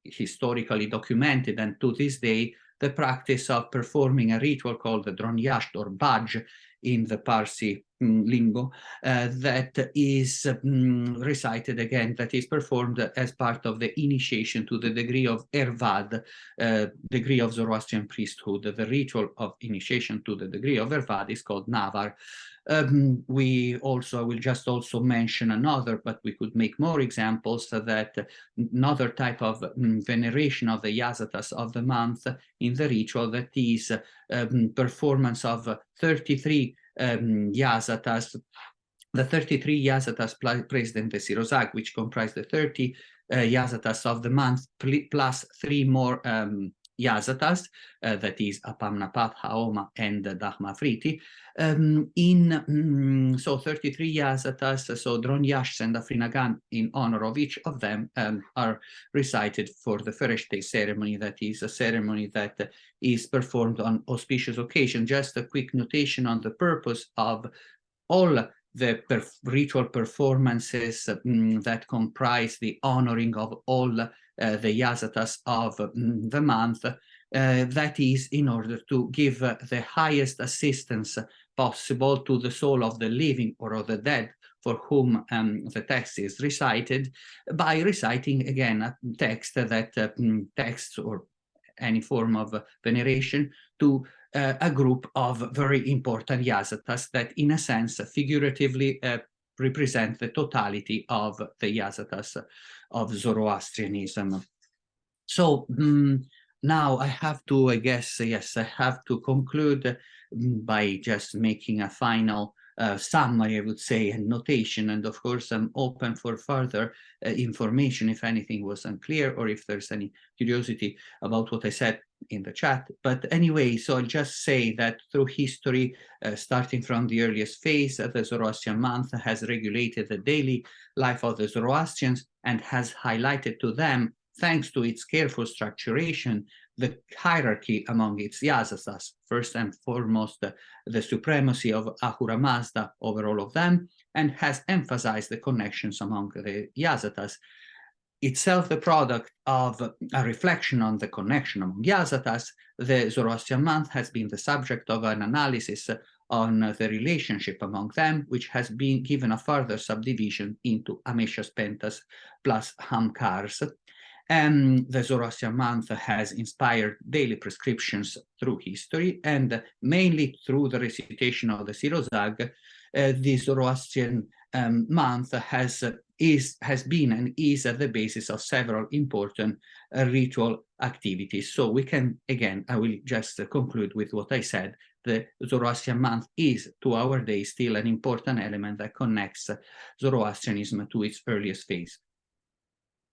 historically documented, and to this day, the practice of performing a ritual called the Dronyasht or Bhaj in the Parsi lingo, that is recited again, that is performed as part of the initiation to the degree of Ervad, degree of Zoroastrian priesthood. The ritual of initiation to the degree of Ervad is called Navar. We also will just also mention another, but we could make more examples, that another type of veneration of the Yazatas of the month in the ritual, that is performance of 33 Yazatas, the 33 Yazatas praised in the Sirozag, which comprise the 30 Yazatas of the month, plus 3 more Yazatas, that is Apamnapat, Haoma, and Dahma Friti. So 33 Yazatas, so Dronyashs and Afrinagan, in honor of each of them, are recited for the Feresh Day ceremony, that is a ceremony that is performed on auspicious occasion. Just a quick notation on the purpose of all the ritual performances that comprise the honoring of all the Yazatas of the month, that is in order to give the highest assistance possible to the soul of the living or of the dead for whom the text is recited, by reciting again a text that text or any form of veneration to a group of very important Yazatas that, in a sense, figuratively represent the totality of the Yazatas of Zoroastrianism. So now I have to, I guess, yes, I have to conclude by just making a final summary, I would say, and notation. And of course, I'm open for further information if anything was unclear or if there's any curiosity about what I said in the chat. But anyway, so I'll just say that through history, starting from the earliest phase, the Zoroastrian month has regulated the daily life of the Zoroastrians and has highlighted to them, thanks to its careful structuration, the hierarchy among its Yazatas, first and foremost, the supremacy of Ahura Mazda over all of them, and has emphasized the connections among the Yazatas, itself the product of a reflection on the connection among Yazatas. The Zoroastrian month has been the subject of an analysis on the relationship among them, which has been given a further subdivision into Ameshas Pentas plus Hamkars. And the Zoroastrian month has inspired daily prescriptions through history, and mainly through the recitation of the Sirozag. The Zoroastrian month has been and is at the basis of several important ritual activities. So we can, again, I will just conclude with what I said. The Zoroastrian month is, to our day, still an important element that connects Zoroastrianism to its earliest phase.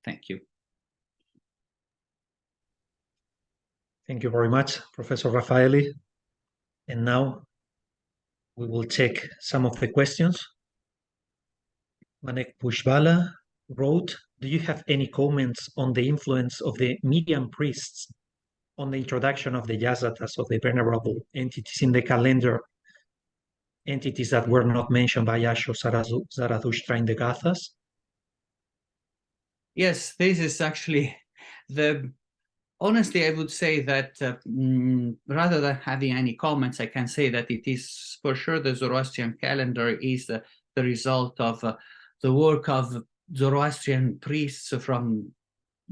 Thank you. Thank you very much, Professor Raffaeli. And now we will check some of the questions. Manek Pushbala wrote, do you have any comments on the influence of the Median priests on the introduction of the Yazatas, of the venerable entities in the calendar, entities that were not mentioned by Asho Zarathustra in the Gathas? Yes, this is actually honestly, I would say that rather than having any comments, I can say that it is for sure the Zoroastrian calendar is the result of the work of Zoroastrian priests from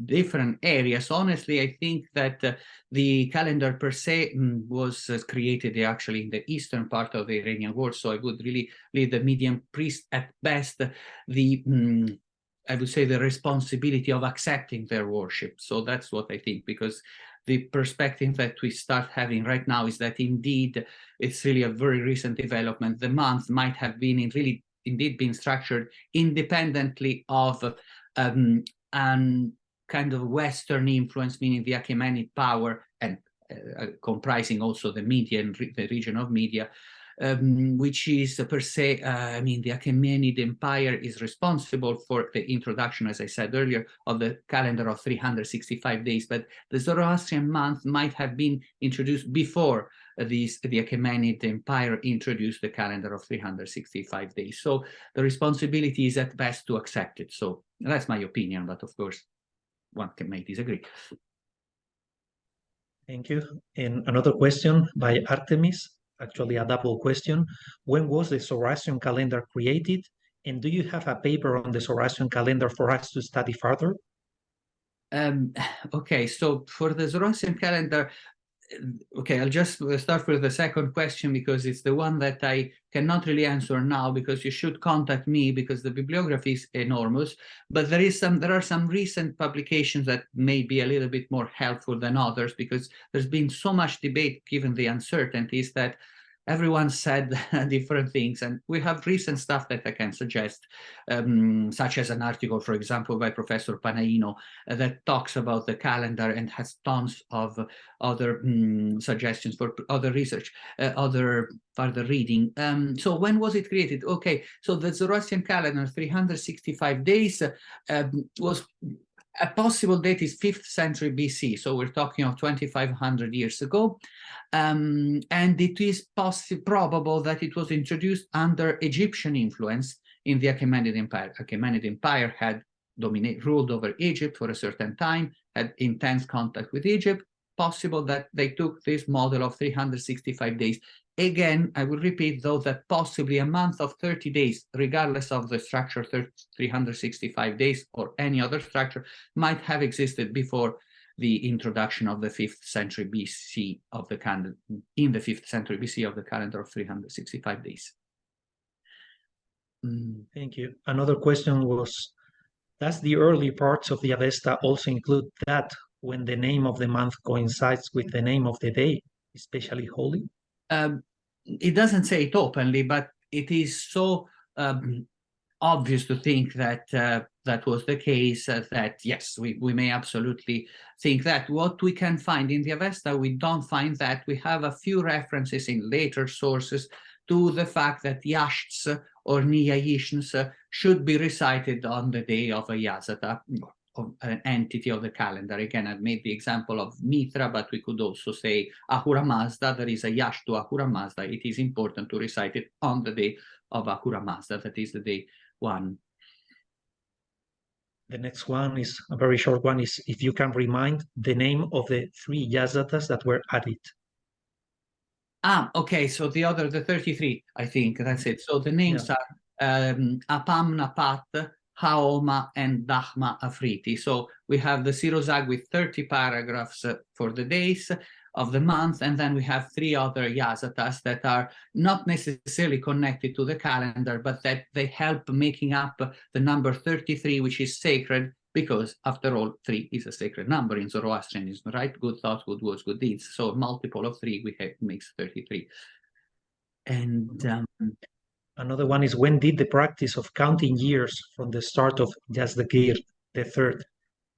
different areas. Honestly, I think that the calendar per se was created actually in the eastern part of the Iranian world. So I would really leave the Median priest at best I would say the responsibility of accepting their worship. So that's what I think, because the perspective that we start having right now is that indeed it's really a very recent development. The month might have been indeed been structured independently of an kind of Western influence, meaning the Achaemenid power, and comprising also the the region of Media, which is per se, I mean, the Achaemenid Empire is responsible for the introduction, as I said earlier, of the calendar of 365 days, but the Zoroastrian month might have been introduced before the Achaemenid Empire introduced the calendar of 365 days. So the responsibility is at best to accept it. So that's my opinion, but of course, one may disagree. Thank you. And another question by Artemis, actually a double question. When was the Zoroastrian calendar created? And do you have a paper on the Zoroastrian calendar for us to study further? Okay, so for the Zoroastrian calendar, okay, I'll just start with the second question because it's the one that I cannot really answer now, because you should contact me because the bibliography is enormous. But there are some recent publications that may be a little bit more helpful than others, because there's been so much debate given the uncertainties that everyone said different things, and we have recent stuff that I can suggest, such as an article, for example, by Professor Panaino that talks about the calendar and has tons of other suggestions for other research, other further reading. So when was it created? Okay, so the Zoroastrian calendar, 365 days, was a possible date is 5th century BC, so we're talking of 2,500 years ago, and it is probable that it was introduced under Egyptian influence in the Achaemenid Empire. Achaemenid Empire had ruled over Egypt for a certain time, had intense contact with Egypt. Possible that they took this model of 365 days. Again, I will repeat, though, that possibly a month of 30 days, regardless of the structure 365 days or any other structure, might have existed before the introduction of the 5th century BC of the calendar, in the 5th century BC of the calendar of 365 days. Thank you. Another question was, does the early parts of the Avesta also include that when the name of the month coincides with the name of the day, especially holy? It doesn't say it openly, but it is so obvious to think that that was the case, that yes, we may absolutely think that. What we can find in the Avesta, we don't find that. We have a few references in later sources to the fact that yashts or niyayishns should be recited on the day of a yazata, of an entity of the calendar. Again, I've made the example of Mitra, but we could also say Ahura Mazda. There is a yash to Ahura Mazda. It is important to recite it on the day of Ahura Mazda, that is the day 1. The next one is a very short one, is if you can remind the name of the 3 yazatas that were added. Okay, so the 33, I think, that's it. So the names are Apam Napat, Haoma, and Dahma Afriti. So we have the Sirozag with 30 paragraphs for the days of the month, and then we have 3 other yazatas that are not necessarily connected to the calendar, but that they help making up the number 33, which is sacred, because after all, 3 is a sacred number in Zoroastrianism, right? Good thoughts, good words, good deeds. So a multiple of 3 makes 33. And another one is, when did the practice of counting years from the start of Yazdagir, the 3rd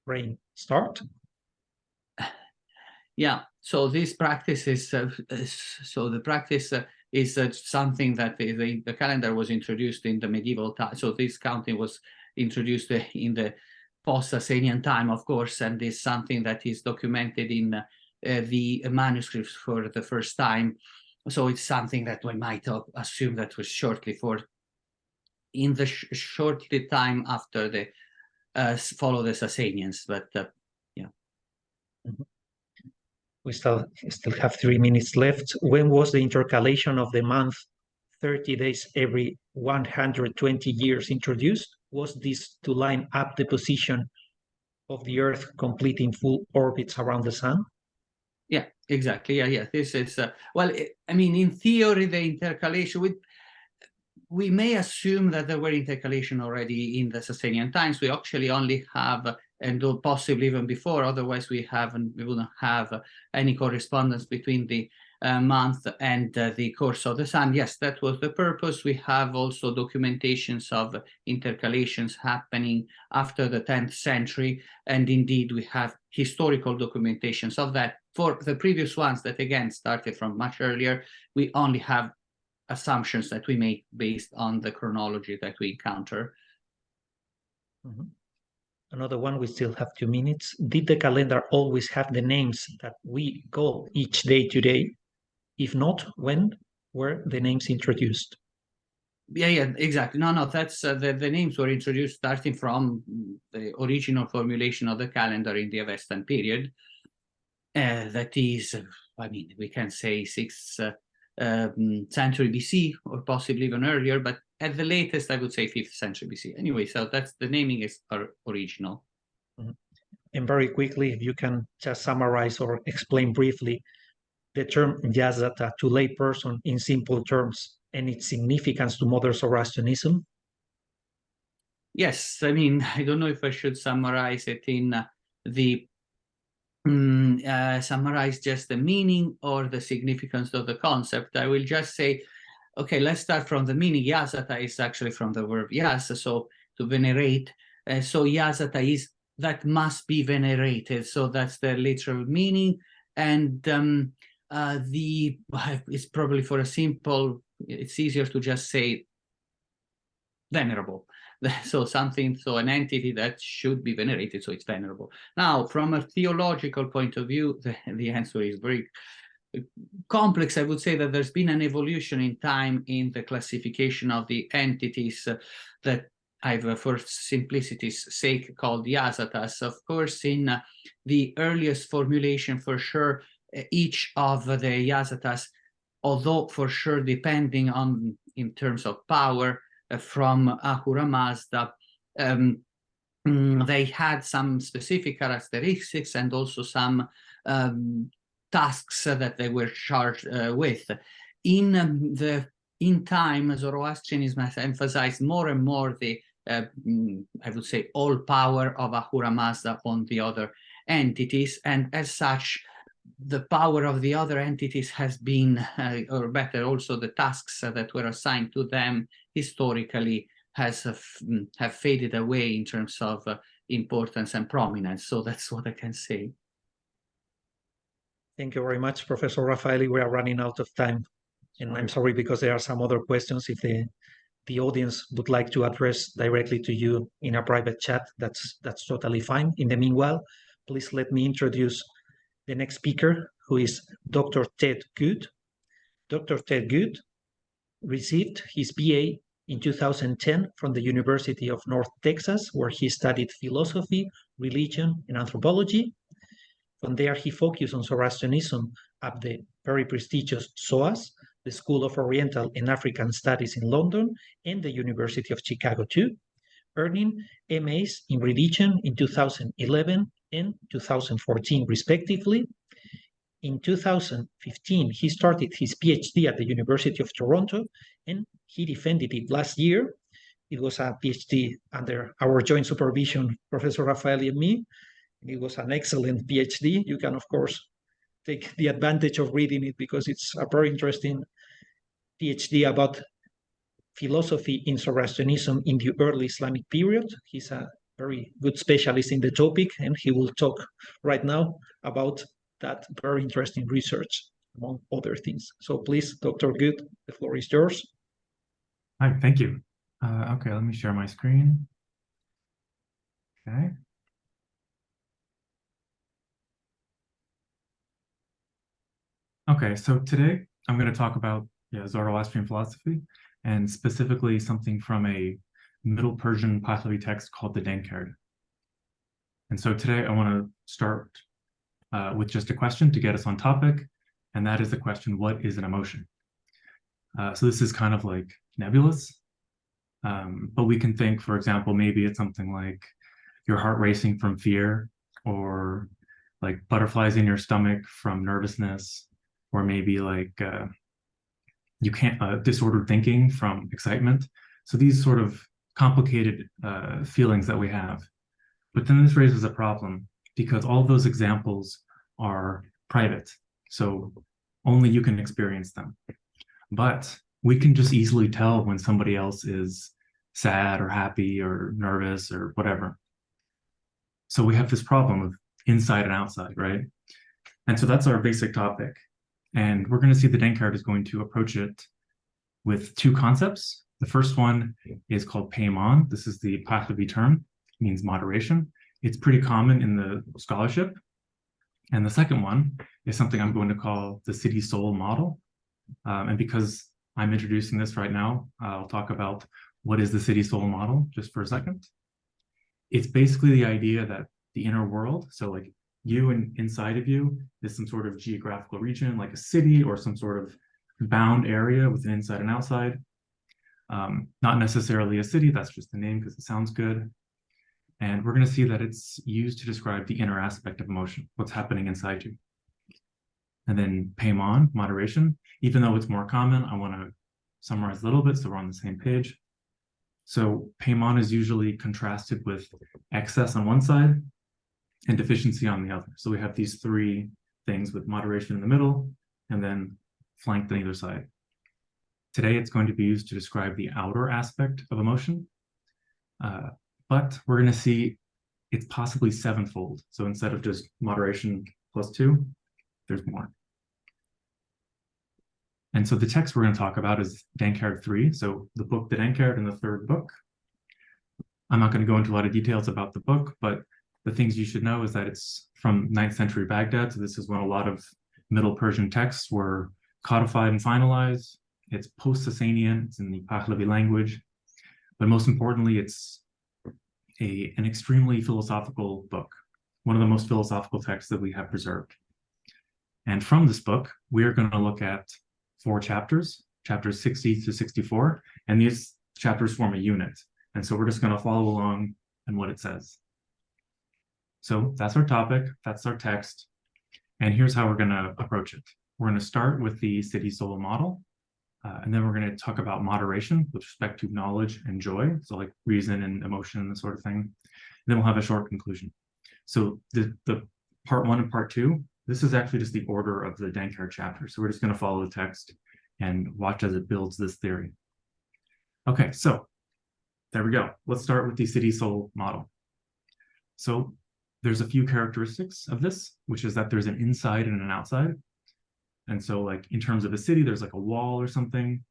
reign, start? Yeah, so this practice is something that the calendar was introduced in the medieval time. So this counting was introduced in the post-Sasanian time, of course, and is something that is documented in the manuscripts for the first time. So it's something that we might assume that was shortly time after the follow the Sasanians, but yeah. Mm-hmm. We still have 3 minutes left. When was the intercalation of the month 30 days every 120 years introduced? Was this to line up the position of the Earth completing full orbits around the Sun? Yeah, exactly. Yeah. This is, well, I mean, in theory, the intercalation, we may assume that there were intercalation already in the Sasanian times. We actually only have, and possibly even before, otherwise we wouldn't have any correspondence between the month and the course of the sun. Yes, that was the purpose. We have also documentations of intercalations happening after the 10th century, and indeed we have historical documentations of that. For the previous ones that again started from much earlier, we only have assumptions that we make based on the chronology that we encounter. Mm-hmm. Another one, we still have 2 minutes. Did the calendar always have the names that we call each day today? If not, when were the names introduced? Yeah, exactly. No, that's the names were introduced starting from the original formulation of the calendar in the Avestan period. That is, I mean, we can say 6th century BC, or possibly even earlier, but at the latest, I would say 5th century BC. Anyway, so that's the naming is original. Mm-hmm. And very quickly, if you can just summarize or explain briefly the term Yazata to layperson in simple terms and its significance to modern Zoroastrianism? Yes, I mean, I don't know if I should summarize it in summarize just the meaning or the significance of the concept. I will just say, okay, let's start from the meaning. Yazata is actually from the verb yas, so to venerate. So yazata is that must be venerated. So that's the literal meaning. And it's probably for a simple, it's easier to just say venerable. So an entity that should be venerated, so it's venerable. Now, from a theological point of view, the answer is very complex. I would say that there's been an evolution in time in the classification of the entities that I've, for simplicity's sake, called yazatas. Of course, in the earliest formulation, for sure, each of the yazatas, although for sure depending on, in terms of power, from Ahura Mazda, they had some specific characteristics and also some tasks that they were charged with. In time, Zoroastrianism has emphasized more and more the, I would say, all power of Ahura Mazda on the other entities, and as such, the power of the other entities has been, or better, also the tasks that were assigned to them historically have faded away in terms of importance and prominence. So that's what I can say. Thank you very much, Professor Raffaelli. We are running out of time. And I'm sorry because there are some other questions. If the audience would like to address directly to you in a private chat, that's totally fine. In the meanwhile, please let me introduce the next speaker, who is Dr. Ted Good. Dr. Ted Good received his BA in 2010 from the University of North Texas, where he studied philosophy, religion, and anthropology. From there, he focused on Zoroastrianism at the very prestigious SOAS, the School of Oriental and African Studies in London, and the University of Chicago too, earning MAs in religion in 2011 and 2014, respectively. In 2015, he started his PhD at the University of Toronto, and he defended it last year. It was a PhD under our joint supervision, Professor Raffaelli and me. It was an excellent PhD. You can, of course, take the advantage of reading it because it's a very interesting PhD about philosophy in Zoroastrianism in the early Islamic period. He's a very good specialist in the topic, and he will talk right now about that very interesting research, among other things. So please, Dr. Good, the floor is yours. Hi, thank you. Okay, let me share my screen. Okay. Okay, so today I'm going to talk about Zoroastrian philosophy, and specifically something from a Middle Persian Pahlavi text called the Denkard. And so today I want to start with just a question to get us on topic, and that is the question, what is an emotion? So this is kind of like nebulous, but we can think, for example, maybe it's something like your heart racing from fear, or like butterflies in your stomach from nervousness, or maybe like you can't disordered thinking from excitement. So these sort of complicated feelings that we have. But then this raises a problem because all of those examples are private. So only you can experience them. But we can just easily tell when somebody else is sad or happy or nervous or whatever. So we have this problem of inside and outside, right? And so that's our basic topic. And we're going to see the Denkard is going to approach it with two concepts. The first one is called Paiman. This is the Pahlavi term, it means moderation. It's pretty common in the scholarship. And the second one is something I'm going to call the city-soul model. And because I'm introducing this right now, I'll talk about what is the city-soul model just for a second. It's basically the idea that the inner world, so like you and inside of you is some sort of geographical region, like a city or some sort of bound area with an inside and outside. Not necessarily a city, that's just the name because it sounds good. And we're going to see that it's used to describe the inner aspect of emotion, what's happening inside you. And then Paiman, moderation. Even though it's more common, I want to summarize a little bit so we're on the same page. So Paiman is usually contrasted with excess on one side and deficiency on the other. So we have these three things with moderation in the middle and then flanked on either side. Today, it's going to be used to describe the outer aspect of emotion, but we're going to see it's possibly sevenfold. So instead of just moderation plus 2, there's more. And so the text we're going to talk about is Denkard 3, so the book The Denkard in the third book. I'm not going to go into a lot of details about the book, but the things you should know is that it's from 9th century Baghdad. So this is when a lot of Middle Persian texts were codified and finalized. It's post-Sasanian, it's in the Pahlavi language, but most importantly, it's an extremely philosophical book, one of the most philosophical texts that we have preserved. And from this book, we are going to look at 4 chapters, chapters 60 to 64, and these chapters form a unit. And so we're just going to follow along in what it says. So that's our topic, that's our text, and here's how we're going to approach it. We're going to start with the city-soul model, and then we're going to talk about moderation with respect to knowledge and joy, so like reason and emotion and that sort of thing. And then we'll have a short conclusion. So the part 1 and part 2 this is actually just the order of the Dankert chapter. So we're just going to follow the text and watch as it builds this theory. Okay, so there we go. Let's start with the city-soul model. So there's a few characteristics of this, which is that there's an inside and an outside. And so like in terms of a city, there's like a wall or something.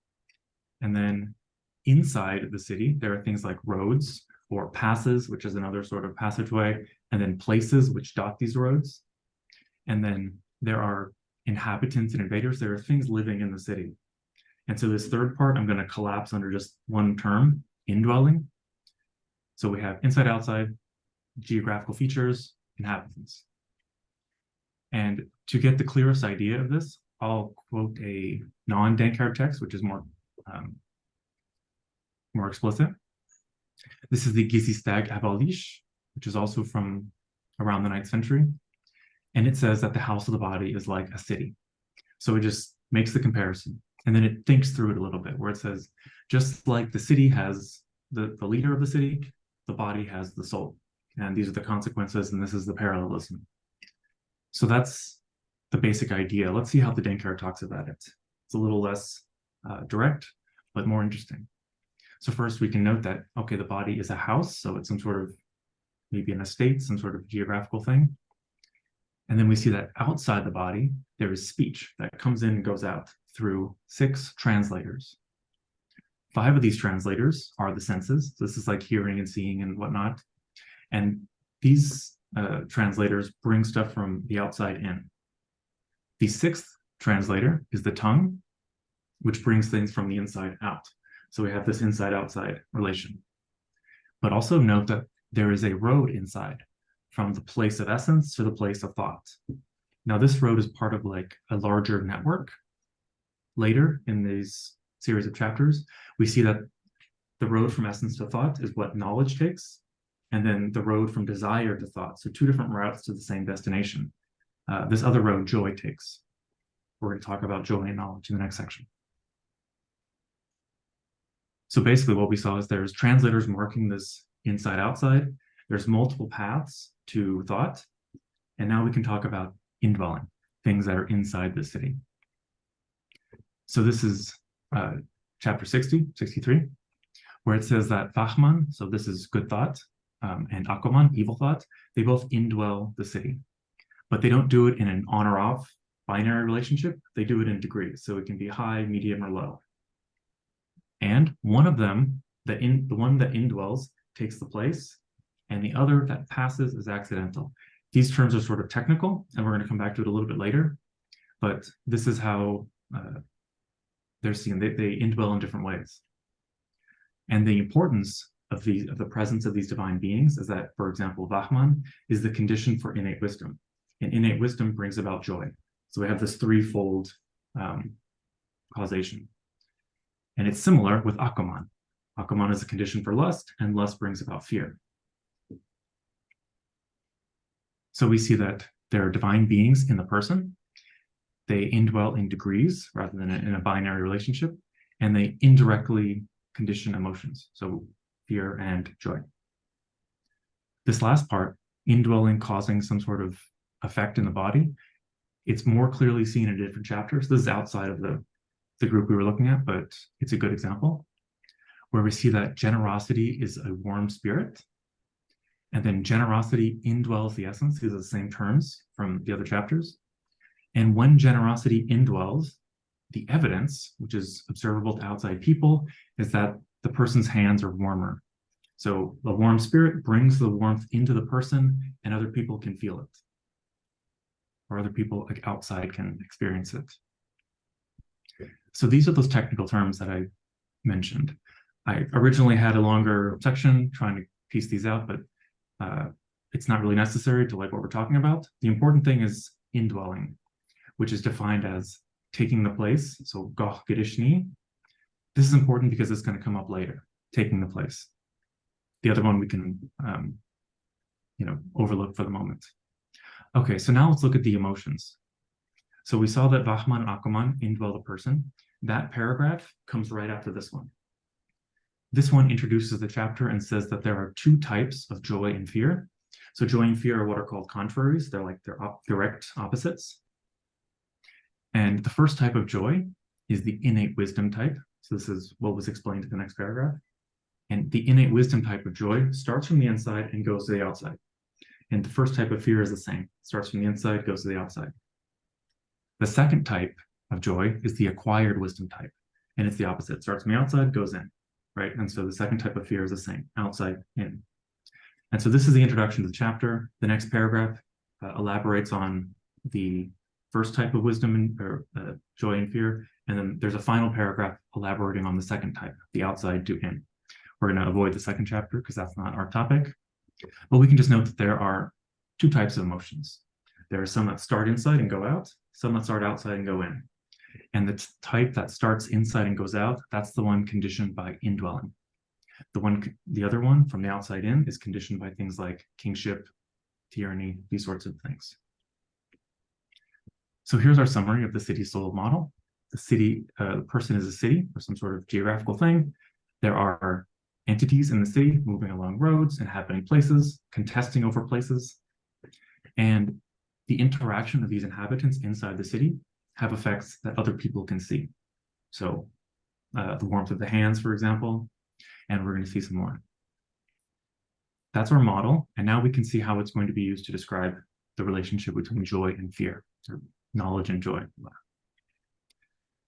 And then inside the city, there are things like roads or passes, which is another sort of passageway, and then places which dot these roads. And then there are inhabitants and invaders. There are things living in the city. And so this third part, I'm going to collapse under just one term, indwelling. So we have inside, outside, geographical features, inhabitants. And to get the clearest idea of this, I'll quote a non-Dankert text, which is more explicit. This is the Gizistag Abalish, which is also from around the 9th century. And it says that the house of the body is like a city. So it just makes the comparison. And then it thinks through it a little bit, where it says, just like the city has the leader of the city, the body has the soul. And these are the consequences, and this is the parallelism. So that's the basic idea. Let's see how the Dankert talks about it. It's a little less direct, but more interesting. So first we can note that, okay, the body is a house, so it's some sort of, maybe an estate, some sort of geographical thing. And then we see that outside the body, there is speech that comes in and goes out through 6 translators. 5 of these translators are the senses. So this is like hearing and seeing and whatnot. And these translators bring stuff from the outside in. The 6th translator is the tongue, which brings things from the inside out. So we have this inside-outside relation. But also note that there is a road inside from the place of essence to the place of thought. Now this road is part of like a larger network. Later in these series of chapters, we see that the road from essence to thought is what knowledge takes, and then the road from desire to thought. So 2 different routes to the same destination. This other road joy takes. We're going to talk about joy and knowledge in the next section. So basically what we saw is there's translators marking this inside-outside. There's multiple paths to thought. And now we can talk about indwelling, things that are inside the city. So this is chapter 63, where it says that Fachman, so this is good thought, and Akoman, evil thought, they both indwell the city. But they don't do it in an on or off binary relationship. They do it in degrees. So it can be high, medium, or low. And one of them, the one that indwells, takes the place, and the other that passes is accidental. These terms are sort of technical, and we're going to come back to it a little bit later. But this is how they're seen. They indwell in different ways. And the importance of the presence of these divine beings is that, for example, Vahman is the condition for innate wisdom. And innate wisdom brings about joy. So we have this threefold causation. And it's similar with Akoman. Akoman is a condition for lust, and lust brings about fear. So we see that there are divine beings in the person. They indwell in degrees rather than in a binary relationship, and they indirectly condition emotions, so fear and joy. This last part, indwelling causing some sort of effect in the body, it's more clearly seen in different chapters. This is outside of the group we were looking at, but it's a good example, where we see that generosity is a warm spirit, and then generosity indwells the essence. These are the same terms from the other chapters. And when generosity indwells, the evidence, which is observable to outside people, is that the person's hands are warmer. So the warm spirit brings the warmth into the person, and other people can feel it. Or other people like outside can experience it. So these are those technical terms that I mentioned. I originally had a longer section trying to piece these out, but it's not really necessary to like what we're talking about. The important thing is indwelling, which is defined as taking the place. So goch gerishni. This is important because it's going to come up later, taking the place. The other one we can overlook for the moment. Okay, so now let's look at the emotions. So we saw that Vahman and Akoman indwell the person. That paragraph comes right after this one. This one introduces the chapter and says that there are 2 types of joy and fear. So joy and fear are what are called contraries. They're like they're direct opposites. And the first type of joy is the innate wisdom type. So this is what was explained in the next paragraph. And the innate wisdom type of joy starts from the inside and goes to the outside. And the first type of fear is the same. Starts from the inside, goes to the outside. The second type of joy is the acquired wisdom type. And it's the opposite. Starts from the outside, goes in, right? And so the second type of fear is the same, outside, in. And so this is the introduction to the chapter. The next paragraph elaborates on the first type of wisdom or joy and fear. And then there's a final paragraph elaborating on the second type, the outside to in. We're going to avoid the second chapter because that's not our topic. But we can just note that there are two types of emotions. There are some that start inside and go out, some that start outside and go in. And the type that starts inside and goes out, that's the one conditioned by indwelling. The other one from the outside in is conditioned by things like kingship, tyranny, these sorts of things. So here's our summary of the city-soul model. The person is a city or some sort of geographical thing. There are entities in the city moving along roads, inhabiting places, contesting over places. And the interaction of these inhabitants inside the city have effects that other people can see. So the warmth of the hands, for example, and we're going to see some more. That's our model. And now we can see how it's going to be used to describe the relationship between joy and fear, or knowledge and joy.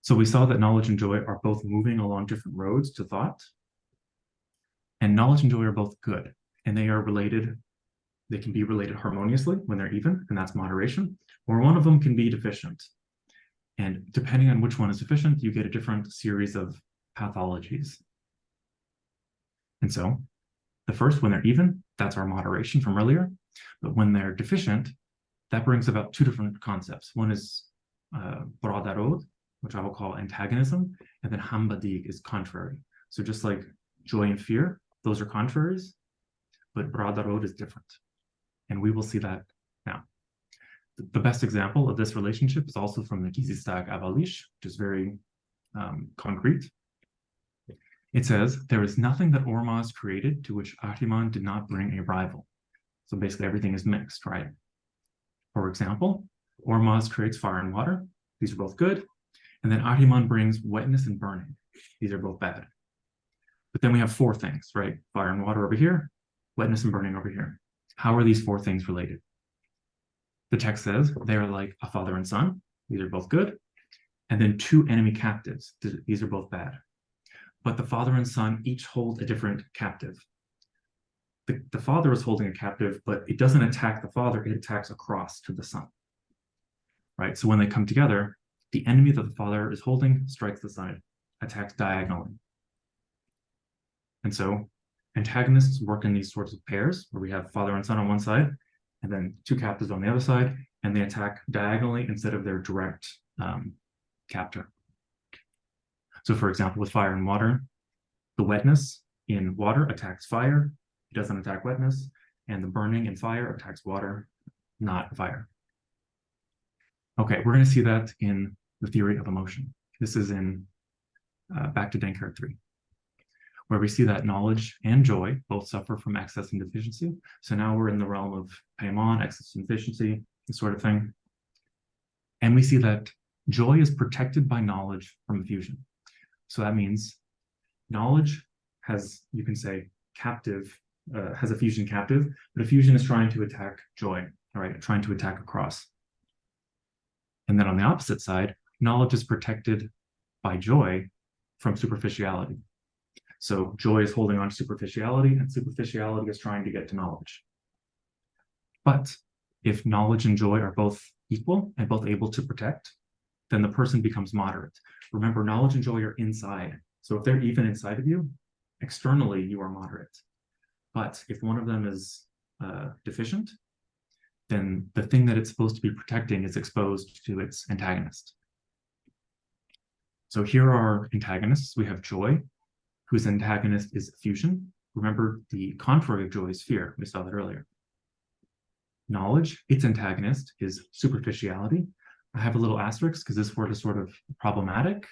So we saw that knowledge and joy are both moving along different roads to thought. And knowledge and joy are both good, and they are related. They can be related harmoniously when they're even, and that's moderation, or one of them can be deficient. And depending on which one is deficient, you get a different series of pathologies. And so the first, when they're even, that's our moderation from earlier. But when they're deficient, that brings about two different concepts. One is bradarod, which I will call antagonism, and then hambadig is contrary. So just like joy and fear, those are contraries, but bradarod is different. And we will see that now. The best example of this relationship is also from the Gizistag Avalish, which is very concrete. It says, there is nothing that Ormuzd created to which Ahriman did not bring a rival. So basically everything is mixed, right? For example, Ormuzd creates fire and water. These are both good. And then Ahriman brings wetness and burning. These are both bad. But then we have four things, right? Fire and water over here, wetness and burning over here. How are these four things related? The text says they are like a father and son. These are both good. And then two enemy captives. These are both bad. But the father and son each hold a different captive. The father is holding a captive, but it doesn't attack the father, it attacks across to the son. Right? So when they come together, the enemy that the father is holding strikes the son, attacks diagonally. And so antagonists work in these sorts of pairs where we have father and son on one side, and then two captives on the other side, and they attack diagonally instead of their direct captor. So for example, with fire and water, the wetness in water attacks fire, it doesn't attack wetness, and the burning in fire attacks water, not fire. Okay, we're going to see that in the theory of emotion. This is in back to Denkard 3, where we see that knowledge and joy both suffer from excess and deficiency. So now we're in the realm of Paimon, excess and deficiency, this sort of thing. And we see that joy is protected by knowledge from fusion. So that means knowledge has, you can say, captive, has a fusion captive, but a fusion is trying to attack joy, all right, trying to attack across. And then on the opposite side, knowledge is protected by joy from superficiality. So joy is holding on to superficiality, and superficiality is trying to get to knowledge. But if knowledge and joy are both equal and both able to protect, then the person becomes moderate. Remember, knowledge and joy are inside. So if they're even inside of you, externally you are moderate. But if one of them is deficient, then the thing that it's supposed to be protecting is exposed to its antagonist. So here are antagonists. We have joy, whose antagonist is fusion. Remember, the contrary of joy is fear. We saw that earlier. Knowledge, its antagonist is superficiality. I have a little asterisk because this word is sort of problematic,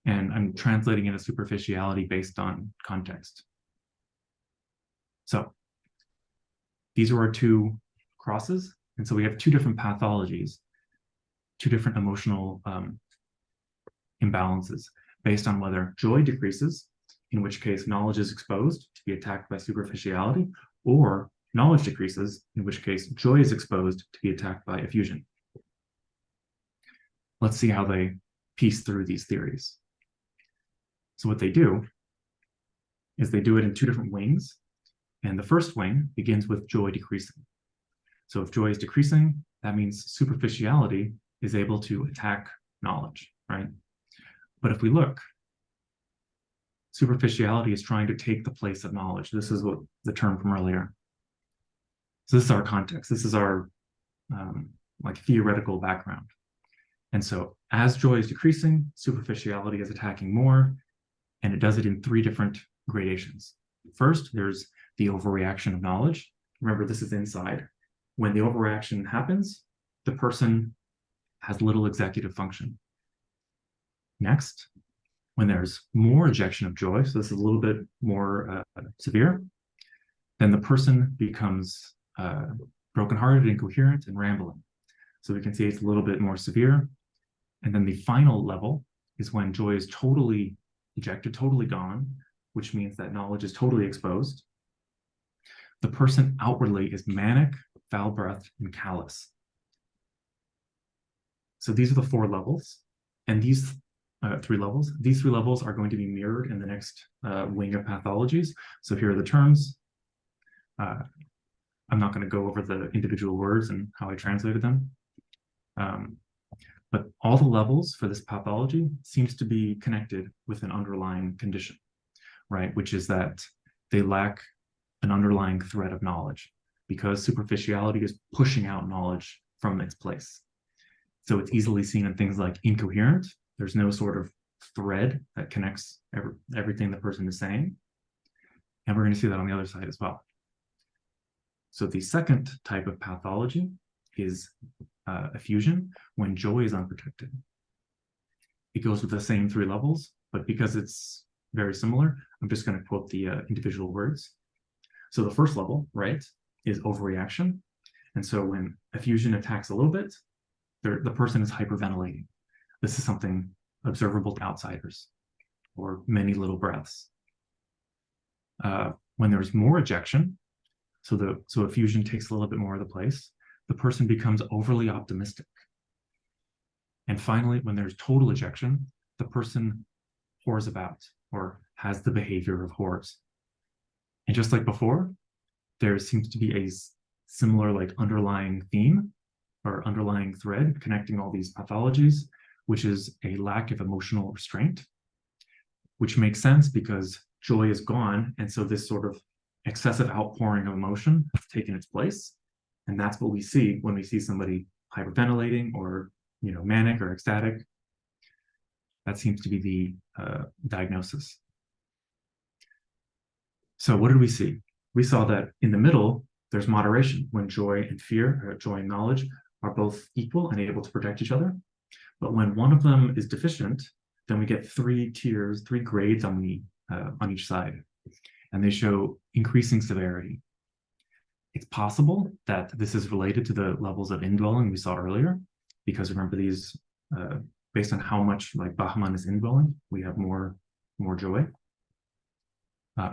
and I'm translating it as superficiality based on context. So these are our two crosses. And so we have two different pathologies, two different emotional imbalances based on whether joy decreases, in which case knowledge is exposed to be attacked by superficiality, or knowledge decreases, in which case joy is exposed to be attacked by effusion. Let's see how they piece through these theories. So what they do is they do it in two different wings. And the first wing begins with joy decreasing. So if joy is decreasing, that means superficiality is able to attack knowledge, right? But if we look, superficiality is trying to take the place of knowledge. This is what the term from earlier. So this is our context. This is our like theoretical background. And so as joy is decreasing, superficiality is attacking more, and it does it in three different gradations. First, there's the overreaction of knowledge. Remember, this is inside. When the overreaction happens, the person has little executive function. Next, when there's more ejection of joy, so this is a little bit more severe, then the person becomes brokenhearted, incoherent, and rambling. So we can see it's a little bit more severe. And then the final level is when joy is totally ejected, totally gone, which means that knowledge is totally exposed. The person outwardly is manic, foul-breathed, and callous. So these are the four levels. And these three levels are going to be mirrored in the next wing of pathologies. So here are the terms. I'm not going to go over the individual words and how I translated them. But all the levels for this pathology seems to be connected with an underlying condition, right? Which is that they lack an underlying thread of knowledge, because superficiality is pushing out knowledge from its place. So it's easily seen in things like incoherent. There's no sort of thread that connects everything the person is saying. And we're going to see that on the other side as well. So the second type of pathology is effusion, when joy is unprotected. It goes with the same three levels, but because it's very similar, I'm just going to quote the individual words. So the first level, right, is overreaction. And so when effusion attacks a little bit, the person is hyperventilating. This is something observable to outsiders, or many little breaths. When there's more ejection, so effusion takes a little bit more of the place, the person becomes overly optimistic. And finally, when there's total ejection, the person whores about, or has the behavior of whores. And just like before, there seems to be a similar like underlying theme or underlying thread connecting all these pathologies, which is a lack of emotional restraint, which makes sense because joy is gone. And so this sort of excessive outpouring of emotion has taken its place. And that's what we see when we see somebody hyperventilating or, manic or ecstatic. That seems to be the diagnosis. So what did we see? We saw that in the middle, there's moderation when joy and fear, or joy and knowledge, are both equal and able to protect each other. But when one of them is deficient, then we get three tiers, three grades on each side, and they show increasing severity. It's possible that this is related to the levels of indwelling we saw earlier, because remember these, based on how much like Bahman is indwelling, we have more joy.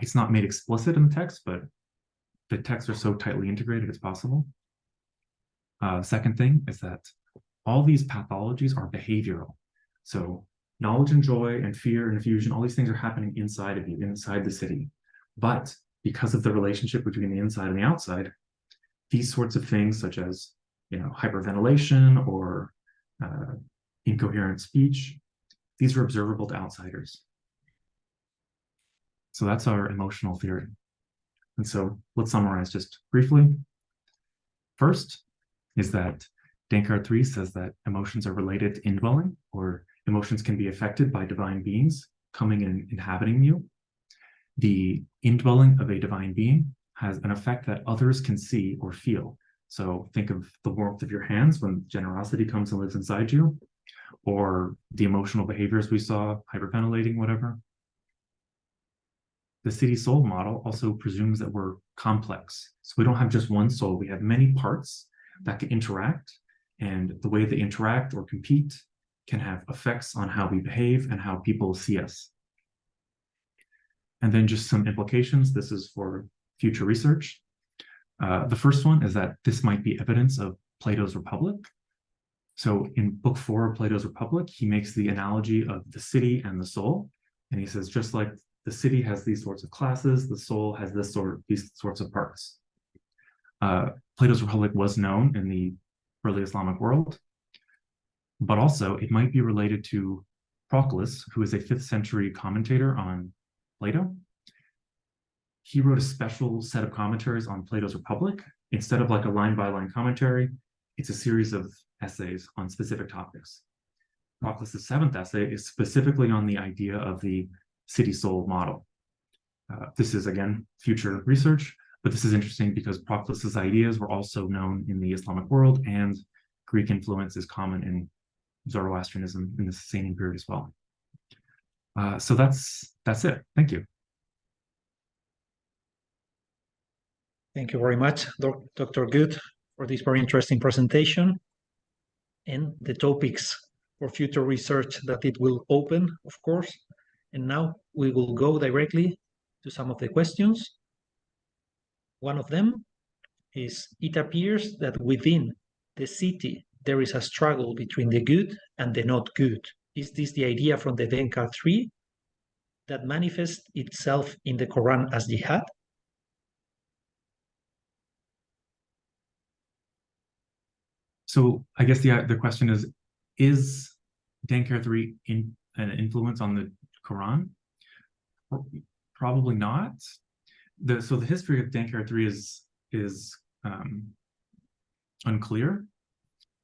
It's not made explicit in the text, but the texts are so tightly integrated, it's possible. Second thing is that all these pathologies are behavioral. So knowledge and joy and fear and effusion, all these things are happening inside of you, inside the city. But because of the relationship between the inside and the outside, these sorts of things such as hyperventilation or incoherent speech, these are observable to outsiders. So that's our emotional theory. And so let's summarize just briefly. First is that Dankard 3 says that emotions are related to indwelling, or emotions can be affected by divine beings coming and inhabiting you. The indwelling of a divine being has an effect that others can see or feel. So think of the warmth of your hands when generosity comes and lives inside you, or the emotional behaviors we saw, hyperventilating, whatever. the city soul model also presumes that we're complex. So we don't have just one soul, we have many parts that can interact, and the way they interact or compete can have effects on how we behave and how people see us. And then just some implications. This is for future research. The first one is that this might be evidence of Plato's Republic. So in book 4 of Plato's Republic, he makes the analogy of the city and the soul. And he says, just like the city has these sorts of classes, the soul has these sorts of parts. Plato's Republic was known in the early Islamic world, but also it might be related to Proclus, who is a 5th century commentator on Plato. He wrote a special set of commentaries on Plato's Republic. Instead of like a line-by-line commentary, it's a series of essays on specific topics. Proclus' 7th essay is specifically on the idea of the city-soul model. This is, again, future research, but this is interesting because Proclus' ideas were also known in the Islamic world, and Greek influence is common in Zoroastrianism in the Sasanian period as well. So that's it. Thank you. Thank you very much, Dr. Good, for this very interesting presentation and the topics for future research that it will open, of course. And now we will go directly to some of the questions. One of them is, it appears that within the city there is a struggle between the good and the not good. Is this the idea from the Denkar 3 that manifests itself in the Quran as jihad? So I guess the question is Denkar 3 an influence on the Quran? Probably not. So the history of Denkar 3 is unclear,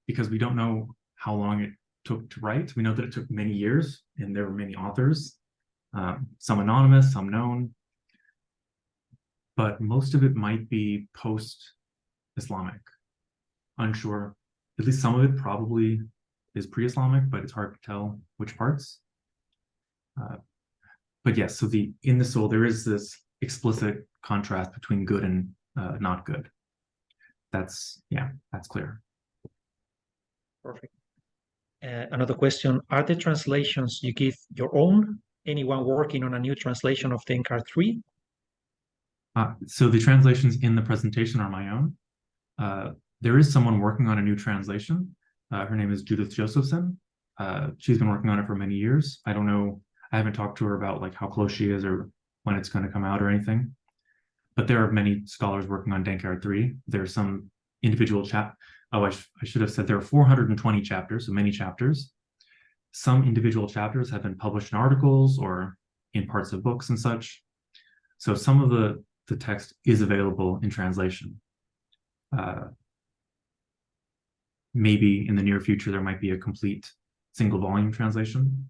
because we don't know how long it took to write. We know that it took many years, and there were many authors, some anonymous, some known, but most of it might be post-Islamic. Unsure. At least some of it probably is pre-Islamic, but it's hard to tell which parts. But yes, so in the soul, there is this explicit contrast between good and not good. That's clear. Perfect. Another question, are the translations you give your own? Anyone working on a new translation of Denkar 3? So the translations in the presentation are my own. There is someone working on a new translation. Her name is Judith Josephson. She's been working on it for many years. I don't know, I haven't talked to her about like how close she is or when it's going to come out or anything. But there are many scholars working on Denkar 3. There's some individual I should have said there are 420 chapters, so many chapters. Some individual chapters have been published in articles or in parts of books and such. So some of the text is available in translation. Maybe in the near future, there might be a complete single volume translation.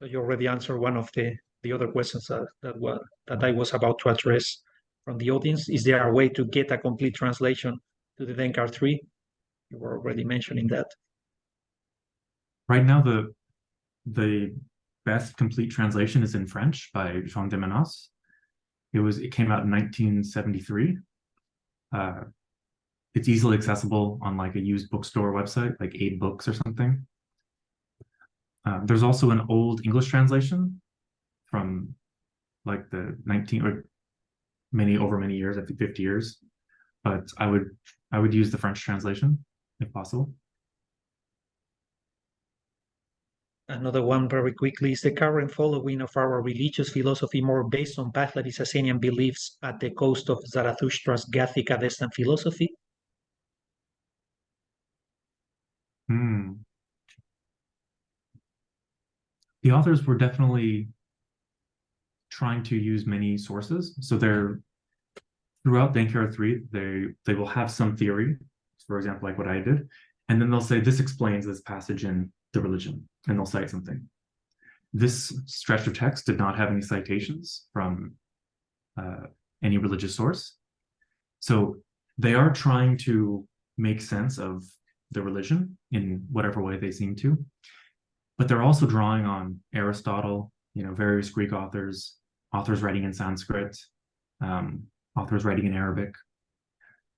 So you already answered one of the other questions that I was about to address from the audience. Is there a way to get a complete translation to the Denkar 3? You were already mentioning that. Right now, the best complete translation is in French by Jean de Menas. It came out in 1973. It's easily accessible on like a used bookstore website, like 8 Books or something. There's also an old English translation from like the over many years, I think 50 years. But I would use the French translation if possible. Another one very quickly, is the current following of our religious philosophy more based on Pahlavi Sasanian beliefs at the coast of Zarathustra's Gathic Avestan philosophy? The authors were definitely trying to use many sources. So throughout Denkar 3, they will have some theory, for example, like what I did, and then they'll say, this explains this passage in the religion, and they'll cite something. This stretch of text did not have any citations from any religious source. So they are trying to make sense of the religion in whatever way they seem to, but they're also drawing on Aristotle various Greek authors, authors writing in Sanskrit, authors writing in Arabic.